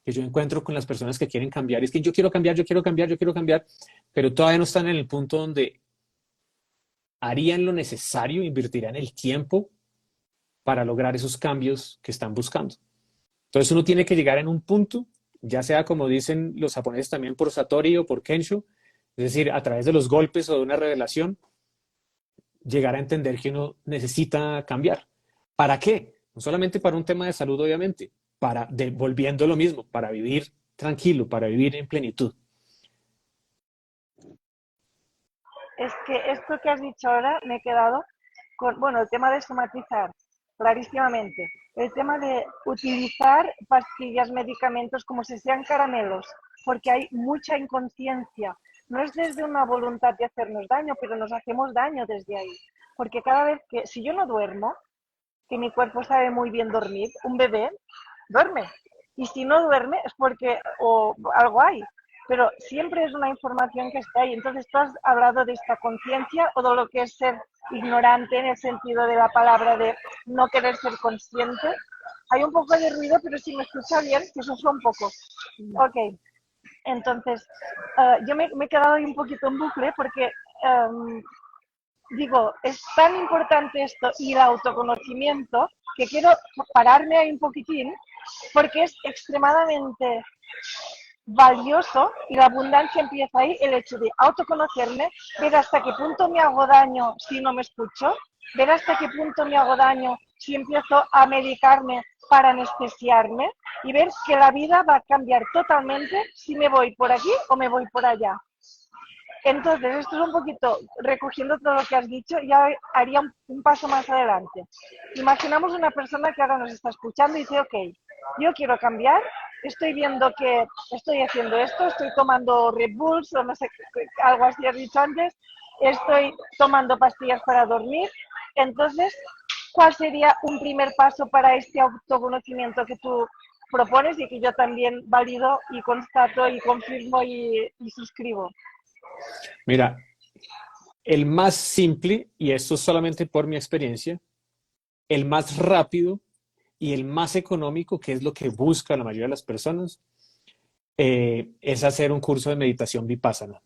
C: que yo encuentro con las personas que quieren cambiar. Es que yo quiero cambiar, yo quiero cambiar, yo quiero cambiar, pero todavía no están en el punto donde harían lo necesario, invertirán el tiempo para lograr esos cambios que están buscando. Entonces uno tiene que llegar en un punto, ya sea como dicen los japoneses también por Satori o por Kensho, es decir, a través de los golpes o de una revelación, llegar a entender que uno necesita cambiar. ¿Para qué? No solamente para un tema de salud, obviamente, volviendo lo mismo, para vivir tranquilo, para vivir en plenitud.
D: Es que esto que has dicho ahora me he quedado con, bueno, el tema de somatizar, clarísimamente. El tema de utilizar pastillas, medicamentos como si sean caramelos, porque hay mucha inconsciencia. No es desde una voluntad de hacernos daño, pero nos hacemos daño desde ahí. Porque cada vez que, si yo no duermo, que mi cuerpo sabe muy bien dormir, un bebé duerme. Y si no duerme es porque o algo hay. Pero siempre es una información que está ahí. Entonces tú has hablado de esta conciencia o de lo que es ser ignorante en el sentido de la palabra de no querer ser consciente. Hay un poco de ruido, pero si me escucha bien, que eso fue un poco. Ok. Entonces, yo me he quedado ahí un poquito en bucle porque digo, es tan importante esto y el autoconocimiento que quiero pararme ahí un poquitín porque es extremadamente valioso y la abundancia empieza ahí, el hecho de autoconocerme, ver hasta qué punto me hago daño si no me escucho, ver hasta qué punto me hago daño si empiezo a medicarme para anestesiarme y ver que la vida va a cambiar totalmente si me voy por aquí o me voy por allá. Entonces, esto es un poquito, recogiendo todo lo que has dicho, ya haría un paso más adelante. Imaginamos una persona que ahora nos está escuchando y dice, ok, yo quiero cambiar, estoy viendo que estoy haciendo esto, estoy tomando Red Bulls o no sé, algo así has dicho antes, estoy tomando pastillas para dormir. Entonces, ¿cuál sería un primer paso para este autoconocimiento que tú propones y que yo también valido y constato y confirmo y suscribo?
C: Mira, el más simple, y esto es solamente por mi experiencia, el más rápido y el más económico, que es lo que busca la mayoría de las personas, es hacer un curso de meditación vipassana.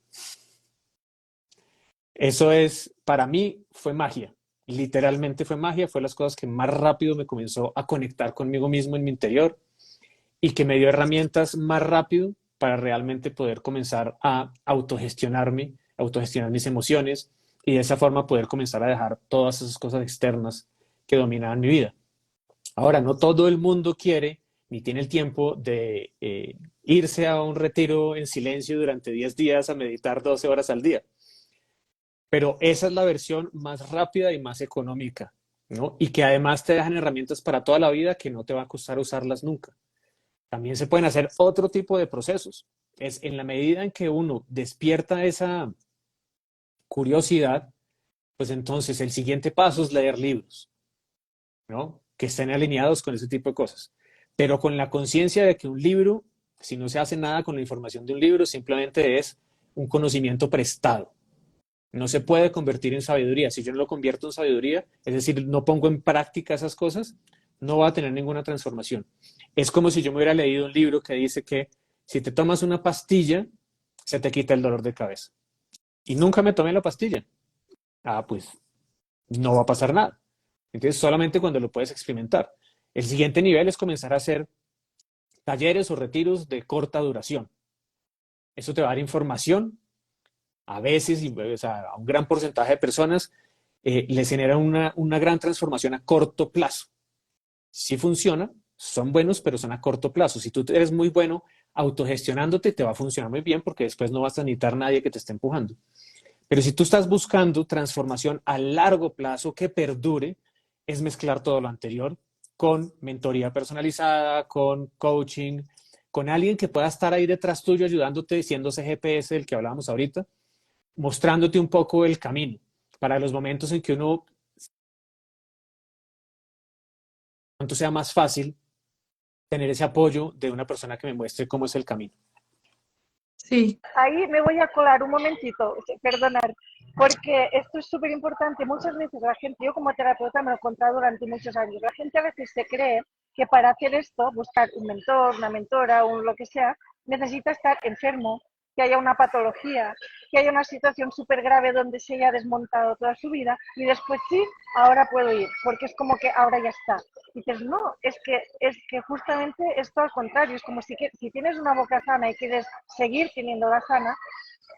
C: Eso es, para mí, fue magia. Literalmente fue magia, fue las cosas que más rápido me comenzó a conectar conmigo mismo en mi interior y que me dio herramientas más rápido para realmente poder comenzar a autogestionarme, autogestionar mis emociones y de esa forma poder comenzar a dejar todas esas cosas externas que dominaban mi vida. Ahora, no todo el mundo quiere ni tiene el tiempo de irse a un retiro en silencio durante 10 días a meditar 12 horas al día. Pero esa es la versión más rápida y más económica, ¿no? Y que además te dejan herramientas para toda la vida que no te va a costar usarlas nunca. También se pueden hacer otro tipo de procesos. Es en la medida en que uno despierta esa curiosidad, pues entonces el siguiente paso es leer libros, ¿no? Que estén alineados con ese tipo de cosas. Pero con la conciencia de que un libro, si no se hace nada con la información de un libro, simplemente es un conocimiento prestado. No se puede convertir en sabiduría. Si yo no lo convierto en sabiduría, es decir, no pongo en práctica esas cosas, no va a tener ninguna transformación. Es como si yo me hubiera leído un libro que dice que si te tomas una pastilla, se te quita el dolor de cabeza. Y nunca me tomé la pastilla. Ah, pues no va a pasar nada. Entonces, solamente cuando lo puedes experimentar. El siguiente nivel es comenzar a hacer talleres o retiros de corta duración. Eso te va a dar información. A veces, o sea, a un gran porcentaje de personas les genera una gran transformación a corto plazo. sí funciona, son buenos, pero son a corto plazo. Si tú eres muy bueno autogestionándote, te va a funcionar muy bien porque después no vas a necesitar a nadie que te esté empujando. Pero si tú estás buscando transformación a largo plazo que perdure, es mezclar todo lo anterior con mentoría personalizada, con coaching, con alguien que pueda estar ahí detrás tuyo ayudándote, siendo ese GPS del que hablábamos ahorita, mostrándote un poco el camino para los momentos en que uno sea más fácil tener ese apoyo de una persona que me muestre cómo es el camino.
A: Sí,
D: Ahí me voy a colar un momentito, perdonar, porque esto es súper importante. Muchas veces la gente, yo como terapeuta me lo he contado durante muchos años, la gente a veces se cree que para hacer esto, buscar un mentor, una mentora, un lo que sea, necesita estar enfermo, que haya una patología, que haya una situación súper grave donde se haya desmontado toda su vida y después sí, ahora puedo ir, porque es como que ahora ya está. Y dices, no, es que justamente esto al contrario, es como si tienes una boca sana y quieres seguir teniéndola sana,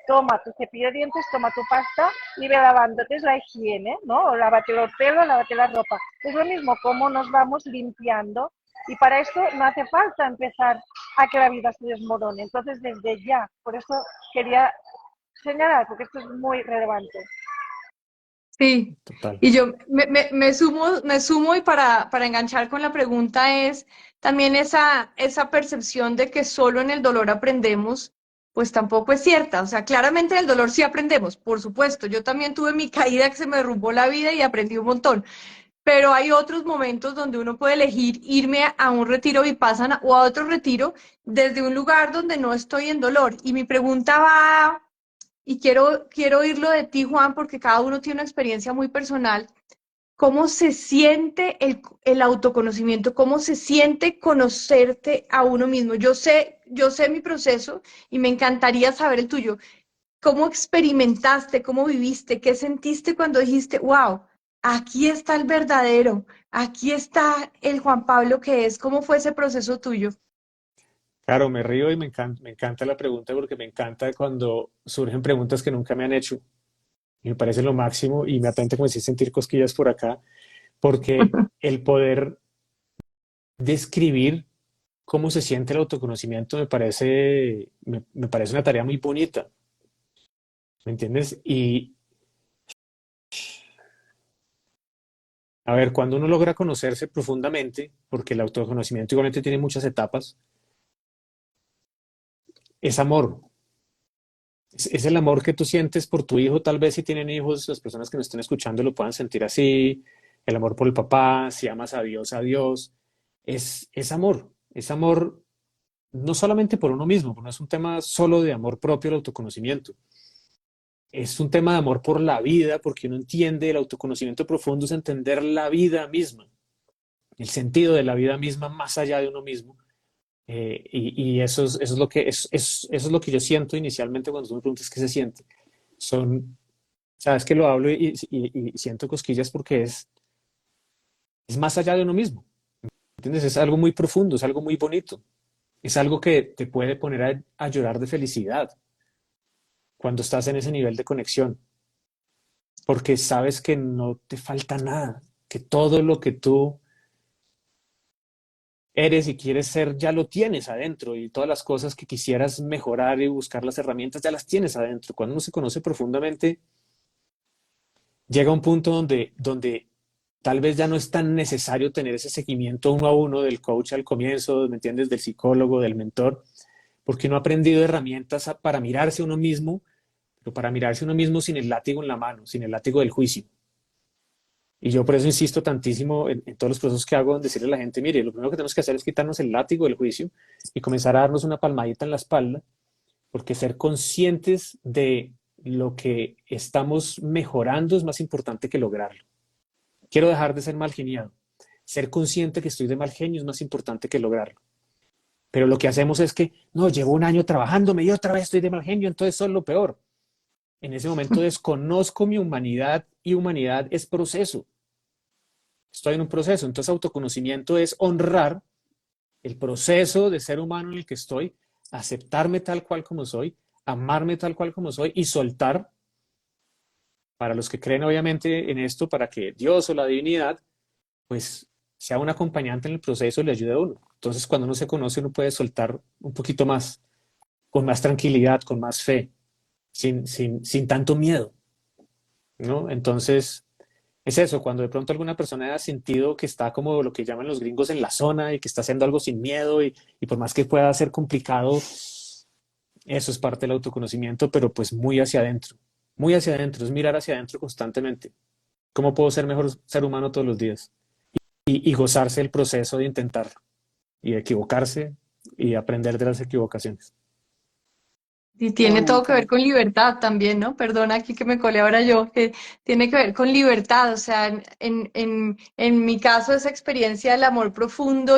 D: toma tu cepillo de dientes, toma tu pasta y ve lavándote, es la higiene, ¿no? O lávate el pelo, lávate la ropa. Es lo mismo, cómo nos vamos limpiando y para eso no hace falta empezar a que la vida se desmorone. Entonces, desde ya, por eso quería señalar, porque esto es muy relevante.
A: sí.
C: Total.
A: Y yo me sumo y para enganchar con la pregunta es también esa percepción de que solo en el dolor aprendemos, pues tampoco es cierta. O sea, claramente en el dolor sí aprendemos, por supuesto. Yo también tuve mi caída que se me derrumbó la vida y aprendí un montón. Pero hay otros momentos donde uno puede elegir irme a un retiro vipassana o a otro retiro desde un lugar donde no estoy en dolor. Y mi pregunta va, y quiero oírlo de ti, Juan, porque cada uno tiene una experiencia muy personal. ¿Cómo se siente el autoconocimiento? ¿Cómo se siente conocerte a uno mismo? Yo sé mi proceso y me encantaría saber el tuyo. ¿Cómo experimentaste? ¿Cómo viviste? ¿Qué sentiste cuando dijiste, wow, aquí está el verdadero, aquí está el Juan Pablo que es? ¿Cómo fue ese proceso tuyo?
C: Claro, me río y me encanta la pregunta porque me encanta cuando surgen preguntas que nunca me han hecho. Y me parece lo máximo y me atenta como si sentir cosquillas por acá, porque el poder describir cómo se siente el autoconocimiento me parece una tarea muy bonita, ¿me entiendes? Y a ver, cuando uno logra conocerse profundamente, porque el autoconocimiento igualmente tiene muchas etapas, es amor. Es el amor que tú sientes por tu hijo, tal vez si tienen hijos, las personas que nos estén escuchando lo puedan sentir así, el amor por el papá, si amas a Dios, es amor no solamente por uno mismo, no es un tema solo de amor propio, el autoconocimiento, es un tema de amor por la vida, porque uno entiende el autoconocimiento profundo, es entender la vida misma, el sentido de la vida misma más allá de uno mismo. Y eso es lo que, eso es lo que yo siento inicialmente cuando tú me preguntas qué se siente. Son, sabes que lo hablo y siento cosquillas porque es más allá de uno mismo. ¿Entiendes? Es algo muy profundo, es algo muy bonito. Es algo que te puede poner a llorar de felicidad cuando estás en ese nivel de conexión, porque sabes que no te falta nada, que todo lo que tú eres y quieres ser ya lo tienes adentro y todas las cosas que quisieras mejorar y buscar las herramientas ya las tienes adentro. Cuando uno se conoce profundamente, llega a un punto donde tal vez ya no es tan necesario tener ese seguimiento uno a uno del coach al comienzo, ¿me entiendes? Del psicólogo, del mentor, porque uno ha aprendido herramientas para mirarse a uno mismo, pero para mirarse a uno mismo sin el látigo en la mano, sin el látigo del juicio. Y yo por eso insisto tantísimo en todos los procesos que hago en decirle a la gente, mire, lo primero que tenemos que hacer es quitarnos el látigo del juicio y comenzar a darnos una palmadita en la espalda, porque ser conscientes de lo que estamos mejorando es más importante que lograrlo. Quiero dejar de ser mal geniado. Ser consciente que estoy de mal genio es más importante que lograrlo. Pero lo que hacemos es que, no, llevo un año trabajándome y otra vez estoy de mal genio, entonces soy lo peor. En ese momento desconozco mi humanidad y humanidad es proceso. Estoy en un proceso. Entonces autoconocimiento es honrar el proceso de ser humano en el que estoy, aceptarme tal cual como soy, amarme tal cual como soy y soltar, para los que creen obviamente en esto, para que Dios o la divinidad, pues sea un acompañante en el proceso, le ayude a uno. Entonces, cuando uno se conoce, uno puede soltar un poquito más, con más tranquilidad, con más fe, sin tanto miedo, ¿no? Entonces, es eso, cuando de pronto alguna persona haya sentido que está como lo que llaman los gringos en la zona y que está haciendo algo sin miedo y por más que pueda ser complicado, eso es parte del autoconocimiento, pero pues muy hacia adentro, es mirar hacia adentro constantemente. ¿Cómo puedo ser mejor ser humano todos los días? Y gozarse el proceso de intentar y de equivocarse y aprender de las equivocaciones.
A: Y
B: Qué
A: tiene todo que ver
B: bonito.
A: con libertad también, ¿no? Perdona aquí que me colé ahora yo, que tiene que ver con libertad. O sea, en mi caso, esa experiencia del amor profundo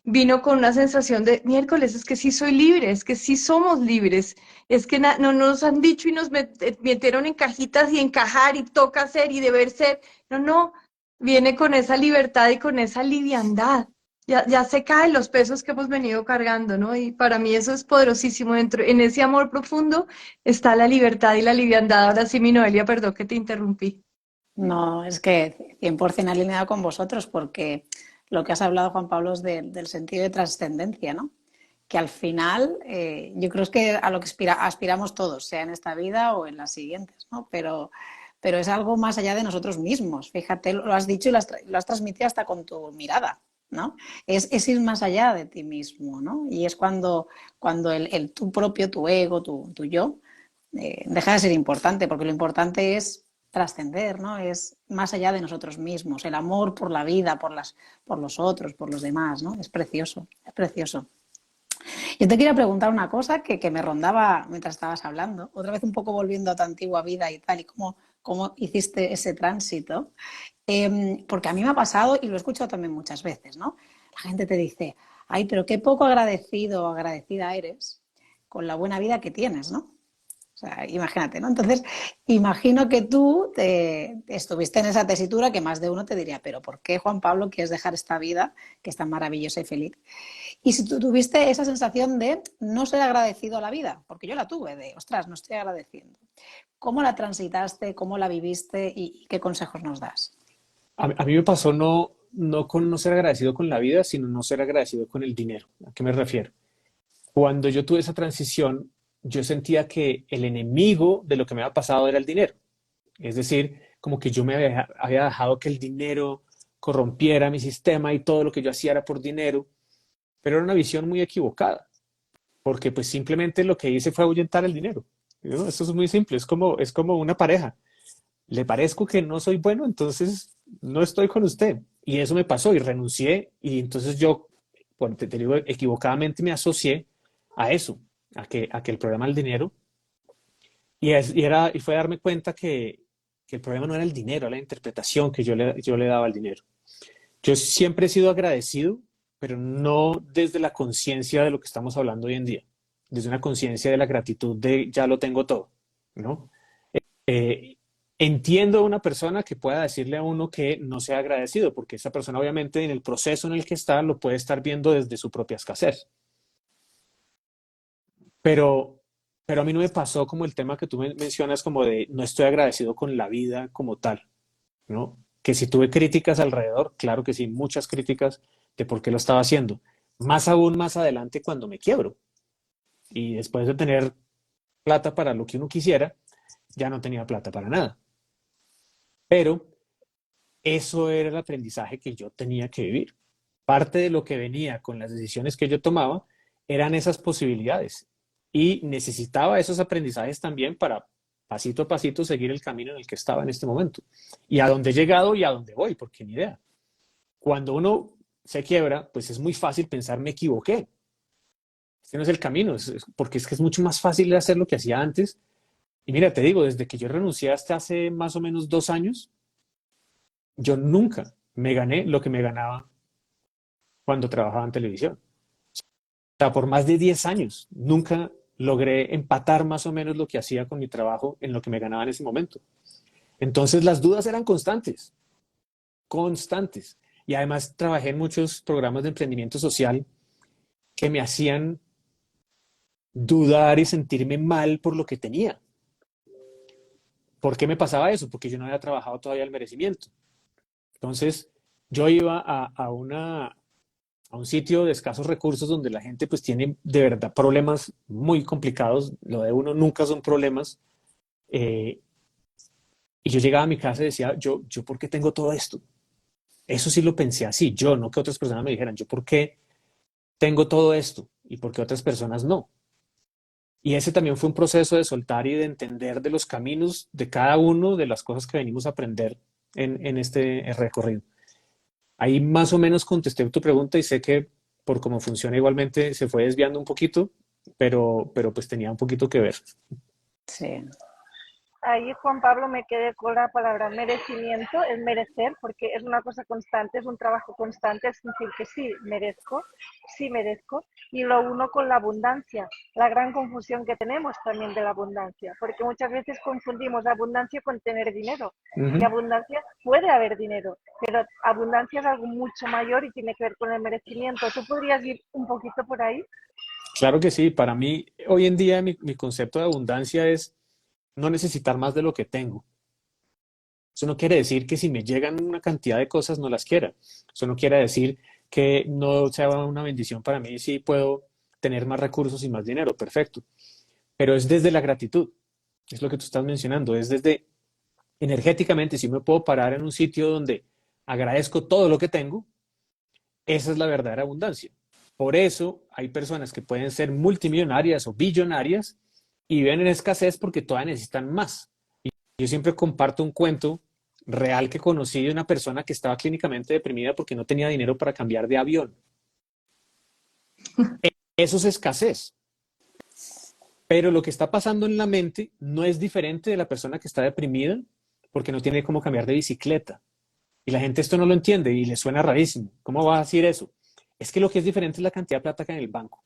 A: vino con una sensación de miércoles, es que sí soy libre, es que sí somos libres, es que no nos han dicho y nos metieron en cajitas y encajar y toca ser y deber ser. No, no, viene con esa libertad y con esa liviandad. Ya se caen los pesos que hemos venido cargando, ¿no? Y para mí eso es poderosísimo. En ese amor profundo está la libertad y la liviandad. Ahora sí, mi Noelia, perdón que te interrumpí.
B: No, es que 100% alineado con vosotros, porque lo que has hablado, Juan Pablo, es del sentido de trascendencia, ¿no? Que al final yo creo es que a lo que aspiramos todos, sea en esta vida o en las siguientes, ¿no? Pero es algo más allá de nosotros mismos. Fíjate, lo has dicho y lo has transmitido hasta con tu mirada, ¿no? Es ir más allá de ti mismo, ¿no? Y es cuando el tú propio, tu ego, tu yo, deja de ser importante, porque lo importante es trascender, ¿no? Es más allá de nosotros mismos, el amor por la vida, por los otros, por los demás, ¿no? Es precioso, es precioso. Yo te quería preguntar una cosa que me rondaba mientras estabas hablando, otra vez un poco volviendo a tu antigua vida y tal, y cómo hiciste ese tránsito, porque a mí me ha pasado y lo he escuchado también muchas veces, ¿no? La gente te dice, ay, pero qué poco agradecido o agradecida eres con la buena vida que tienes, ¿no? O sea, imagínate, ¿no? Entonces, imagino que tú estuviste en esa tesitura que más de uno te diría, pero ¿por qué, Juan Pablo, quieres dejar esta vida que es tan maravillosa y feliz? Y si tú tuviste esa sensación de no ser agradecido a la vida, porque yo la tuve, de, ostras, no estoy agradeciendo. ¿Cómo la transitaste, cómo la viviste y qué consejos nos das?
C: A mí me pasó no con no ser agradecido con la vida, sino no ser agradecido con el dinero. ¿A qué me refiero? Cuando yo tuve esa transición, yo sentía que el enemigo de lo que me había pasado era el dinero. Es decir, como que yo había dejado que el dinero corrompiera mi sistema y todo lo que yo hacía era por dinero, pero era una visión muy equivocada, porque pues simplemente lo que hice fue ahuyentar el dinero. ¿No? Esto es muy simple, es como una pareja. Le parezco que no soy bueno, entonces no estoy con usted. Y eso me pasó y renuncié y entonces yo, bueno, te digo, equivocadamente me asocié a eso, a que el problema era el dinero y fue darme cuenta que el problema no era el dinero, era la interpretación que yo le daba al dinero. Yo siempre he sido agradecido, pero no desde la conciencia de lo que estamos hablando hoy en día, desde una conciencia de la gratitud de ya lo tengo todo, ¿no? Eh, Entiendo a una persona que pueda decirle a uno que no sea agradecido, porque esa persona obviamente en el proceso en el que está lo puede estar viendo desde su propia escasez. Pero, pero a mí no me pasó como el tema que tú mencionas, como de no estoy agradecido con la vida como tal, ¿no? Que si tuve críticas alrededor, claro que sí, muchas críticas de por qué lo estaba haciendo. Más aún más adelante cuando me quiebro y después de tener plata para lo que uno quisiera, ya no tenía plata para nada. Pero eso era el aprendizaje que yo tenía que vivir. Parte de lo que venía con las decisiones que yo tomaba eran esas posibilidades y necesitaba esos aprendizajes también para pasito a pasito seguir el camino en el que estaba en este momento y a dónde he llegado y a dónde voy, porque ni idea. Cuando uno se quiebra, pues es muy fácil pensar me equivoqué. Este no es el camino, porque es que es mucho más fácil hacer lo que hacía antes. Y mira, te digo, desde que yo renuncié hasta hace más o menos 2 años, yo nunca me gané lo que me ganaba cuando trabajaba en televisión. O sea, por más de 10 años, nunca logré empatar más o menos lo que hacía con mi trabajo en lo que me ganaba en ese momento. Entonces las dudas eran constantes, constantes. Y además trabajé en muchos programas de emprendimiento social que me hacían dudar y sentirme mal por lo que tenía. ¿Por qué me pasaba eso? Porque yo no había trabajado todavía el merecimiento. Entonces, yo iba a un sitio de escasos recursos donde la gente pues tiene de verdad problemas muy complicados, lo de uno nunca son problemas, eh, y yo llegaba a mi casa y decía, yo ¿por qué tengo todo esto? Eso sí lo pensé así, yo, no que otras personas me dijeran, yo ¿por qué tengo todo esto? ¿Y por qué otras personas no? Y ese también fue un proceso de soltar y de entender de los caminos de cada uno de las cosas que venimos a aprender en este recorrido. Ahí más o menos contesté tu pregunta y sé que por cómo funciona igualmente se fue desviando un poquito, pero pues tenía un poquito que ver.
B: Sí,
D: Ahí, Juan Pablo, me quedé con la palabra merecimiento, el merecer, porque es una cosa constante, es un trabajo constante, es decir, que sí merezco, y lo uno con la abundancia, la gran confusión que tenemos también de la abundancia, porque muchas veces confundimos abundancia con tener dinero, y
C: Ujú.
D: abundancia puede haber dinero, pero abundancia es algo mucho mayor y tiene que ver con el merecimiento. ¿Tú podrías ir un poquito por ahí?
C: Claro que sí, para mí hoy en día mi concepto de abundancia es no necesitar más de lo que tengo. Eso no quiere decir que si me llegan una cantidad de cosas no las quiera. Eso no quiere decir que no sea una bendición para mí si puedo tener más recursos y más dinero, perfecto. Pero es desde la gratitud, es lo que tú estás mencionando, es desde energéticamente, si me puedo parar en un sitio donde agradezco todo lo que tengo, esa es la verdadera abundancia. Por eso hay personas que pueden ser multimillonarias o billonarias y viven en escasez porque todavía necesitan más. Yo siempre comparto un cuento real que conocí de una persona que estaba clínicamente deprimida porque no tenía dinero para cambiar de avión. Eso es escasez. Pero lo que está pasando en la mente no es diferente de la persona que está deprimida porque no tiene cómo cambiar de bicicleta. Y la gente esto no lo entiende y le suena rarísimo. ¿Cómo va a decir eso? Es que lo que es diferente es la cantidad de plata que hay en el banco.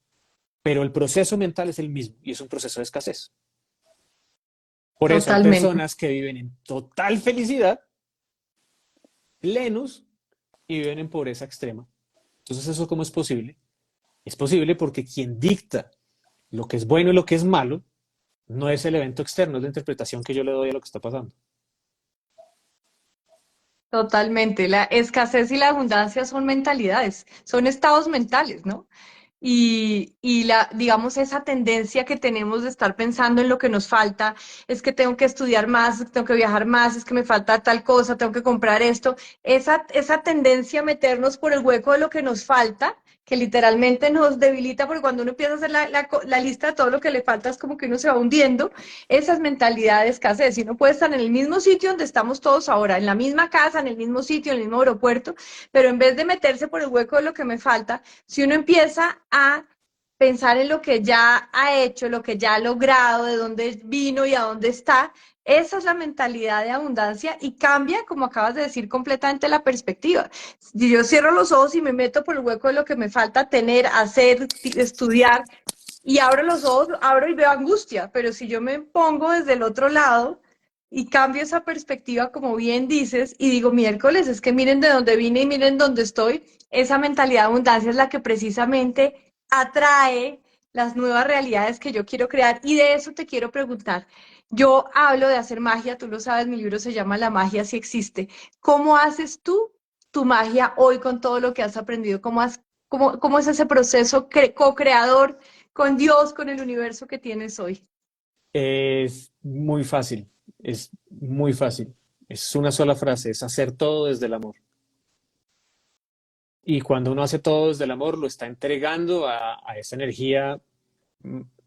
C: Pero el proceso mental es el mismo y es un proceso de escasez. Por eso hay
A: Totalmente.
C: personas que viven en total felicidad, plenos, y viven en pobreza extrema. Entonces, ¿eso cómo es posible? Es posible porque quien dicta lo que es bueno y lo que es malo no es el evento externo, es la interpretación que yo le doy a lo que está pasando.
A: Totalmente. La escasez y la abundancia son mentalidades, son estados mentales, ¿no? Y digamos, esa tendencia que tenemos de estar pensando en lo que nos falta, es que tengo que estudiar más, tengo que viajar más, es que me falta tal cosa, tengo que comprar esto. Esa tendencia a meternos por el hueco de lo que nos falta, que literalmente nos debilita, porque cuando uno empieza a hacer la lista de todo lo que le falta, es como que uno se va hundiendo. Esa es mentalidad de escasez. Y uno puede estar en el mismo sitio donde estamos todos ahora, en la misma casa, en el mismo sitio, en el mismo aeropuerto, pero en vez de meterse por el hueco de lo que me falta, si uno empieza a pensar en lo que ya ha hecho, lo que ya ha logrado, de dónde vino y a dónde está, esa es la mentalidad de abundancia y cambia, como acabas de decir, completamente la perspectiva. Si yo cierro los ojos y me meto por el hueco de lo que me falta tener, hacer, estudiar, y abro los ojos, abro y veo angustia, pero si yo me pongo desde el otro lado y cambio esa perspectiva, como bien dices, y digo, miércoles, es que miren de dónde vine y miren dónde estoy, esa mentalidad de abundancia es la que precisamente atrae las nuevas realidades que yo quiero crear. Y de eso te quiero preguntar. Yo hablo de hacer magia, tú lo sabes, mi libro se llama La magia si existe. ¿Cómo haces tú tu magia hoy con todo lo que has aprendido? ¿Cómo es ese proceso co-creador con Dios, con el universo que tienes hoy?
C: Es muy fácil, es muy fácil. Es una sola frase, es hacer todo desde el amor. Y cuando uno hace todo desde el amor, lo está entregando a esa energía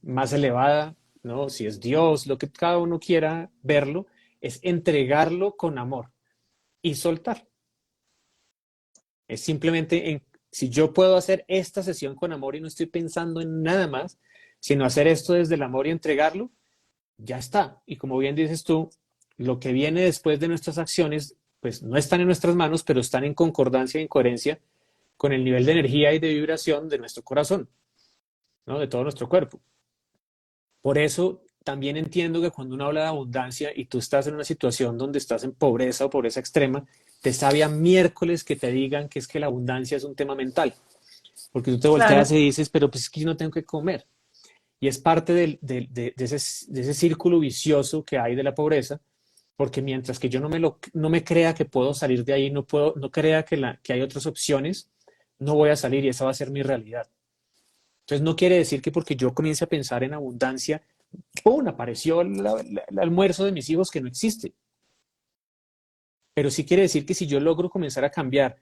C: más elevada, ¿no? Si es Dios, lo que cada uno quiera verlo, es entregarlo con amor y soltar. Es simplemente si yo puedo hacer esta sesión con amor y no estoy pensando en nada más, sino hacer esto desde el amor y entregarlo, ya está. Y como bien dices tú, lo que viene después de nuestras acciones, pues no están en nuestras manos, pero están en concordancia y en coherencia con el nivel de energía y de vibración de nuestro corazón, ¿no? De todo nuestro cuerpo. Por eso también entiendo que cuando uno habla de abundancia y tú estás en una situación donde estás en pobreza o pobreza extrema, te sabía miércoles que te digan que es que la abundancia es un tema mental, porque tú te
A: Claro.
C: volteas y dices, pero pues es que yo no tengo que comer. Y es parte de ese círculo vicioso que hay de la pobreza, porque mientras que yo no me crea que puedo salir de ahí, no crea que hay otras opciones, no voy a salir y esa va a ser mi realidad. Entonces no quiere decir que porque yo comience a pensar en abundancia, ¡pum!, apareció el almuerzo de mis hijos que no existe. Pero sí quiere decir que si yo logro comenzar a cambiar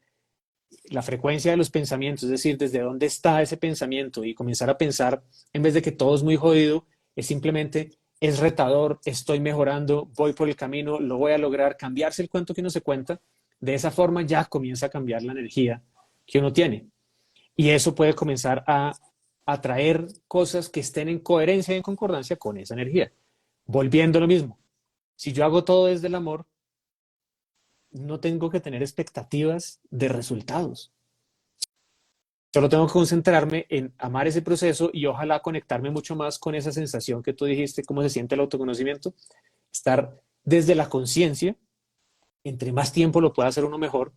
C: la frecuencia de los pensamientos, es decir, desde dónde está ese pensamiento y comenzar a pensar, en vez de que todo es muy jodido, es simplemente, es retador, estoy mejorando, voy por el camino, lo voy a lograr, cambiarse el cuento que uno se cuenta, de esa forma ya comienza a cambiar la energía que uno tiene. Y eso puede comenzar a atraer cosas que estén en coherencia y en concordancia con esa energía. Volviendo a lo mismo, si yo hago todo desde el amor, no tengo que tener expectativas de resultados. Solo tengo que concentrarme en amar ese proceso y ojalá conectarme mucho más con esa sensación que tú dijiste, cómo se siente el autoconocimiento, estar desde la conciencia, entre más tiempo lo pueda hacer uno mejor,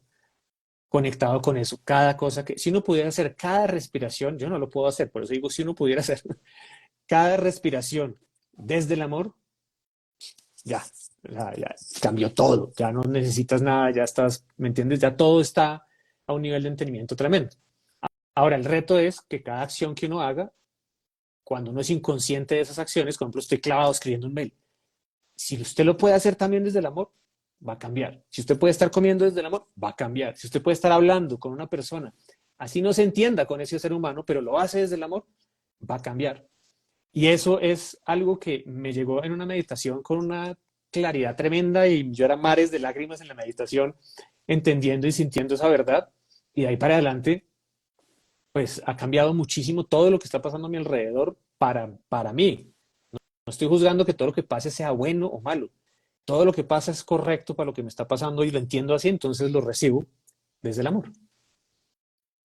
C: conectado con eso. Cada cosa que, si uno pudiera hacer cada respiración, yo no lo puedo hacer, por eso digo, si uno pudiera hacer cada respiración desde el amor, ya cambió todo, ya no necesitas nada, ya estás, ¿me entiendes? Ya todo está a un nivel de entendimiento tremendo. Ahora, el reto es que cada acción que uno haga, cuando uno es inconsciente de esas acciones, por ejemplo, estoy clavado escribiendo un mail, si usted lo puede hacer también desde el amor, va a cambiar. Si usted puede estar comiendo desde el amor, va a cambiar. Si usted puede estar hablando con una persona, así no se entienda con ese ser humano, pero lo hace desde el amor, va a cambiar. Y eso es algo que me llegó en una meditación con una claridad tremenda y yo era mares de lágrimas en la meditación, entendiendo y sintiendo esa verdad. Y de ahí para adelante, pues ha cambiado muchísimo todo lo que está pasando a mi alrededor para mí. No estoy juzgando que todo lo que pase sea bueno o malo. Todo lo que pasa es correcto para lo que me está pasando y lo entiendo así, entonces lo recibo desde el amor.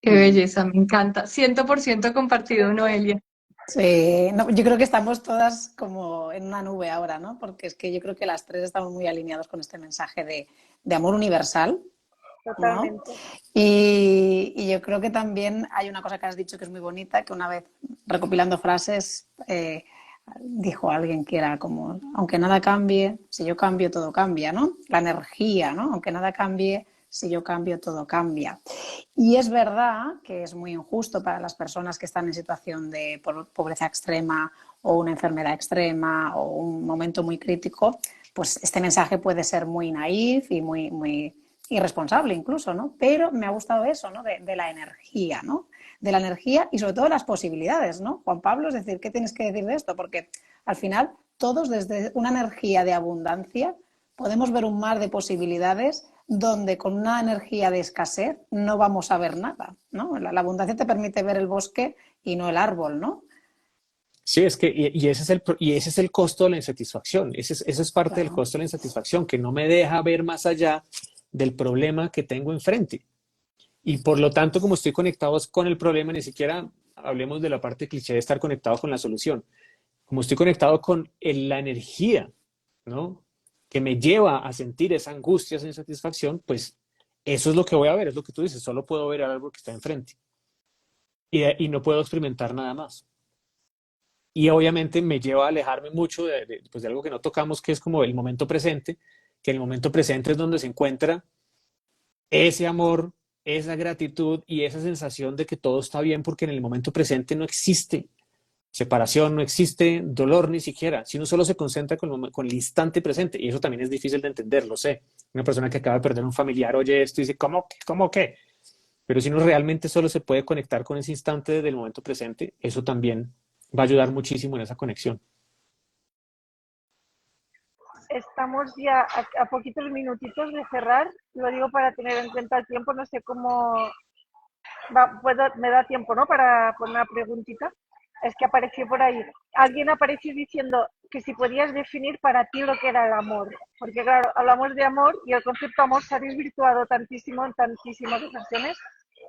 A: Qué belleza, me encanta. 100% compartido, Noelia.
B: Sí, no, yo creo que estamos todas como en una nube ahora, ¿no? Porque es que yo creo que las tres estamos muy alineados con este mensaje de amor universal, ¿no?
D: Totalmente.
B: Y yo creo que también hay una cosa que has dicho que es muy bonita, que una vez recopilando frases dijo alguien que era como, aunque nada cambie, si yo cambio, todo cambia, ¿no? La energía, ¿no? Aunque nada cambie, si yo cambio, todo cambia. Y es verdad que es muy injusto para las personas que están en situación de pobreza extrema o una enfermedad extrema o un momento muy crítico, pues este mensaje puede ser muy naif y muy irresponsable incluso, ¿no? Pero me ha gustado eso, ¿no? De la energía, ¿no? De la energía y sobre todo las posibilidades, ¿no? Juan Pablo, es decir, ¿qué tienes que decir de esto? Porque al final todos desde una energía de abundancia podemos ver un mar de posibilidades donde con una energía de escasez no vamos a ver nada, ¿no? La abundancia te permite ver el bosque y no el árbol, ¿no?
C: Sí, es que, y ese es el costo de la insatisfacción. Eso es parte del
B: Claro.
C: costo de la insatisfacción, que no me deja ver más allá del problema que tengo enfrente. Y por lo tanto, como estoy conectado con el problema, ni siquiera hablemos de la parte cliché de estar conectado con la solución. Como estoy conectado con la energía, ¿no? Que me lleva a sentir esa angustia, esa insatisfacción, pues eso es lo que voy a ver, es lo que tú dices, solo puedo ver el árbol que está enfrente y no puedo experimentar nada más. Y obviamente me lleva a alejarme mucho pues de algo que no tocamos, que es como el momento presente, que el momento presente es donde se encuentra ese amor, esa gratitud y esa sensación de que todo está bien, porque en el momento presente no existe separación, no existe dolor ni siquiera, si uno solo se concentra con el instante presente, y eso también es difícil de entender, lo sé. Una persona que acaba de perder un familiar oye esto y dice, ¿cómo qué? Pero si uno realmente solo se puede conectar con ese instante del momento presente, eso también va a ayudar muchísimo en esa conexión.
D: Estamos ya a poquitos minutitos de cerrar. Lo digo para tener en cuenta el tiempo. No sé cómo me da tiempo, ¿no? Para poner una preguntita. Es que apareció por ahí. Alguien apareció diciendo que si podías definir para ti lo que era el amor. Porque claro, hablamos de amor y el concepto amor se ha desvirtuado tantísimo en tantísimas ocasiones.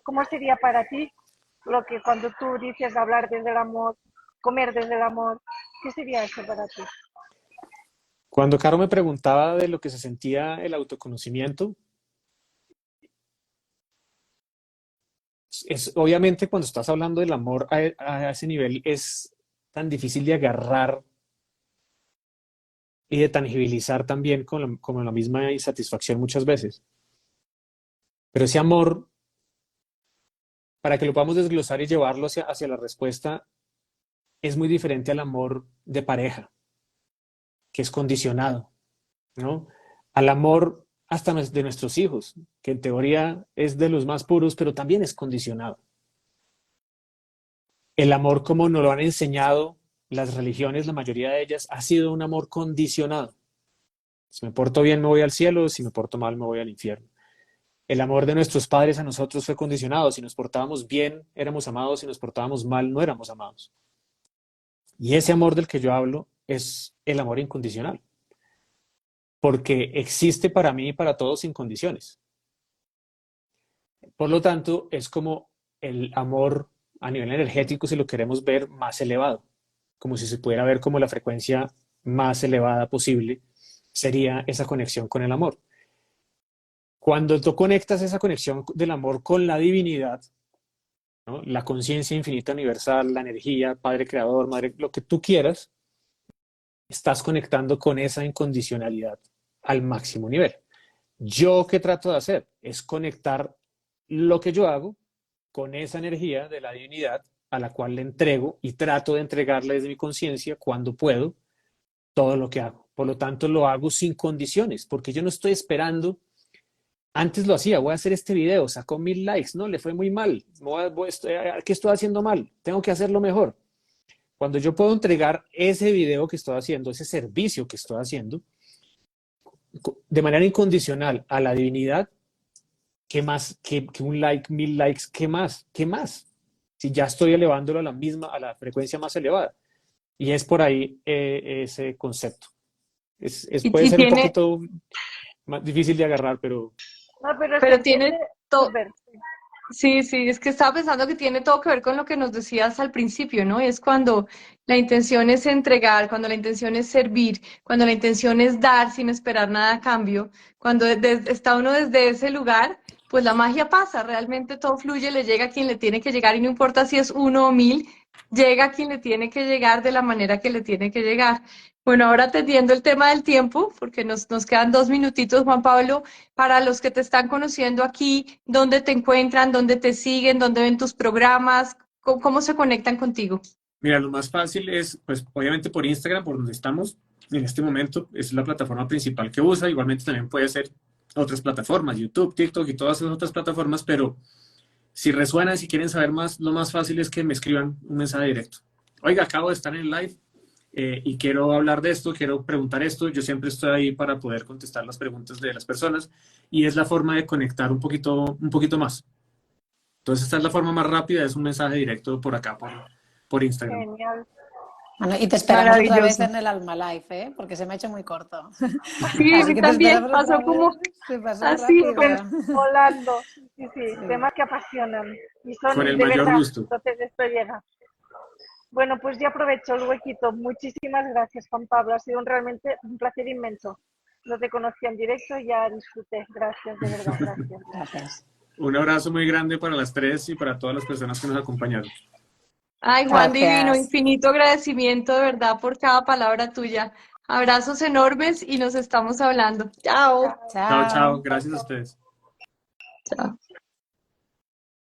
D: ¿Cómo sería para ti lo que cuando tú dices hablar desde el amor, comer desde el amor, qué sería eso para ti?
C: Cuando Caro me preguntaba de lo que se sentía el autoconocimiento, obviamente cuando estás hablando del amor a ese nivel es tan difícil de agarrar y de tangibilizar también con la misma insatisfacción muchas veces. Pero ese amor, para que lo podamos desglosar y llevarlo hacia la respuesta, es muy diferente al amor de pareja, que es condicionado, ¿no? Al amor hasta de nuestros hijos, que en teoría es de los más puros, pero también es condicionado. El amor, como nos lo han enseñado las religiones, la mayoría de ellas, ha sido un amor condicionado. Si me porto bien, me voy al cielo; si me porto mal, me voy al infierno. El amor de nuestros padres a nosotros fue condicionado. Si nos portábamos bien, éramos amados; si nos portábamos mal, no éramos amados. Y ese amor del que yo hablo es el amor incondicional, porque existe para mí y para todos sin condiciones. Por lo tanto, es como el amor a nivel energético, si lo queremos ver, más elevado, como si se pudiera ver como la frecuencia más elevada posible, sería esa conexión con el amor. Cuando tú conectas esa conexión del amor con la divinidad, ¿no? La conciencia infinita universal, la energía, Padre Creador, Madre, lo que tú quieras, estás conectando con esa incondicionalidad al máximo nivel. ¿Yo qué trato de hacer? Es conectar lo que yo hago con esa energía de la divinidad a la cual le entrego, y trato de entregarle desde mi conciencia, cuando puedo, todo lo que hago. Por lo tanto, lo hago sin condiciones, porque yo no estoy esperando. Antes lo hacía: voy a hacer este video, sacó 1000 likes, no, le fue muy mal, ¿qué estoy haciendo mal? Tengo que hacerlo mejor. Cuando yo puedo entregar ese video que estoy haciendo, ese servicio que estoy haciendo, de manera incondicional a la divinidad, ¿qué más que un like, 1000 likes? ¿Qué más? ¿Qué más? Si ya estoy elevándolo a la frecuencia más elevada. Y es por ahí ese concepto. Puede
A: Y
C: ser un
A: tiene,
C: poquito más difícil de agarrar, pero
D: No, pero se
A: pero tiene
D: entiende
A: todo.
D: súper.
A: Sí, sí, es que estaba pensando que tiene todo que ver con lo que nos decías al principio, ¿no? Es cuando la intención es entregar, cuando la intención es servir, cuando la intención es dar sin esperar nada a cambio, cuando está uno desde ese lugar, pues la magia pasa, realmente todo fluye, le llega a quien le tiene que llegar, y no importa si es 1 o 1000, llega a quien le tiene que llegar de la manera que le tiene que llegar. Bueno, ahora atendiendo el tema del tiempo, porque nos quedan 2 minutitos, Juan Pablo. Para los que te están conociendo aquí, ¿dónde te encuentran? ¿Dónde te siguen? ¿Dónde ven tus programas? ¿Cómo se conectan contigo?
C: mira, lo más fácil es, pues, obviamente por Instagram, por donde estamos en este momento, es la plataforma principal que usa. Igualmente también puede ser otras plataformas, YouTube, TikTok y todas esas otras plataformas, pero si resuenan, si quieren saber más, lo más fácil es que me escriban un mensaje directo. Oiga, acabo de estar en live y quiero hablar de esto, quiero preguntar esto. Yo siempre estoy ahí para poder contestar las preguntas de las personas, y es la forma de conectar un poquito más. Entonces, esta es la forma más rápida, es un mensaje directo por acá, por Instagram.
D: Genial.
B: Bueno, y te esperamos otra vez
A: Maravilloso.
B: en el Alma Life, ¿eh? Porque se me ha hecho muy corto.
A: Sí, a
B: Así
A: mí
B: que te
A: también
B: esperamos
A: pasó
B: otra vez.
A: como
B: Se pasó
A: así.
B: rápido.
D: Volando. Sí, sí,
B: Sí.
D: temas que apasionan. Y
C: Con
D: son
C: el
D: de
C: mayor
D: verdad.
C: gusto.
D: Entonces esto llega. Bueno, pues ya aprovecho el huequito. Muchísimas gracias, Juan Pablo. Ha sido realmente un placer inmenso. No te conocía en directo y ya disfruté. Gracias, de verdad. Gracias.
B: Gracias.
C: Un abrazo muy grande para las tres y para todas las personas que nos acompañaron.
A: Ay, Juan Divino,
B: Gracias.
A: infinito agradecimiento de verdad por cada palabra tuya. Abrazos enormes y nos estamos hablando. Chao.
D: Chao.
C: Chao, chao.
B: Chao.
C: Gracias a ustedes.
A: Chao.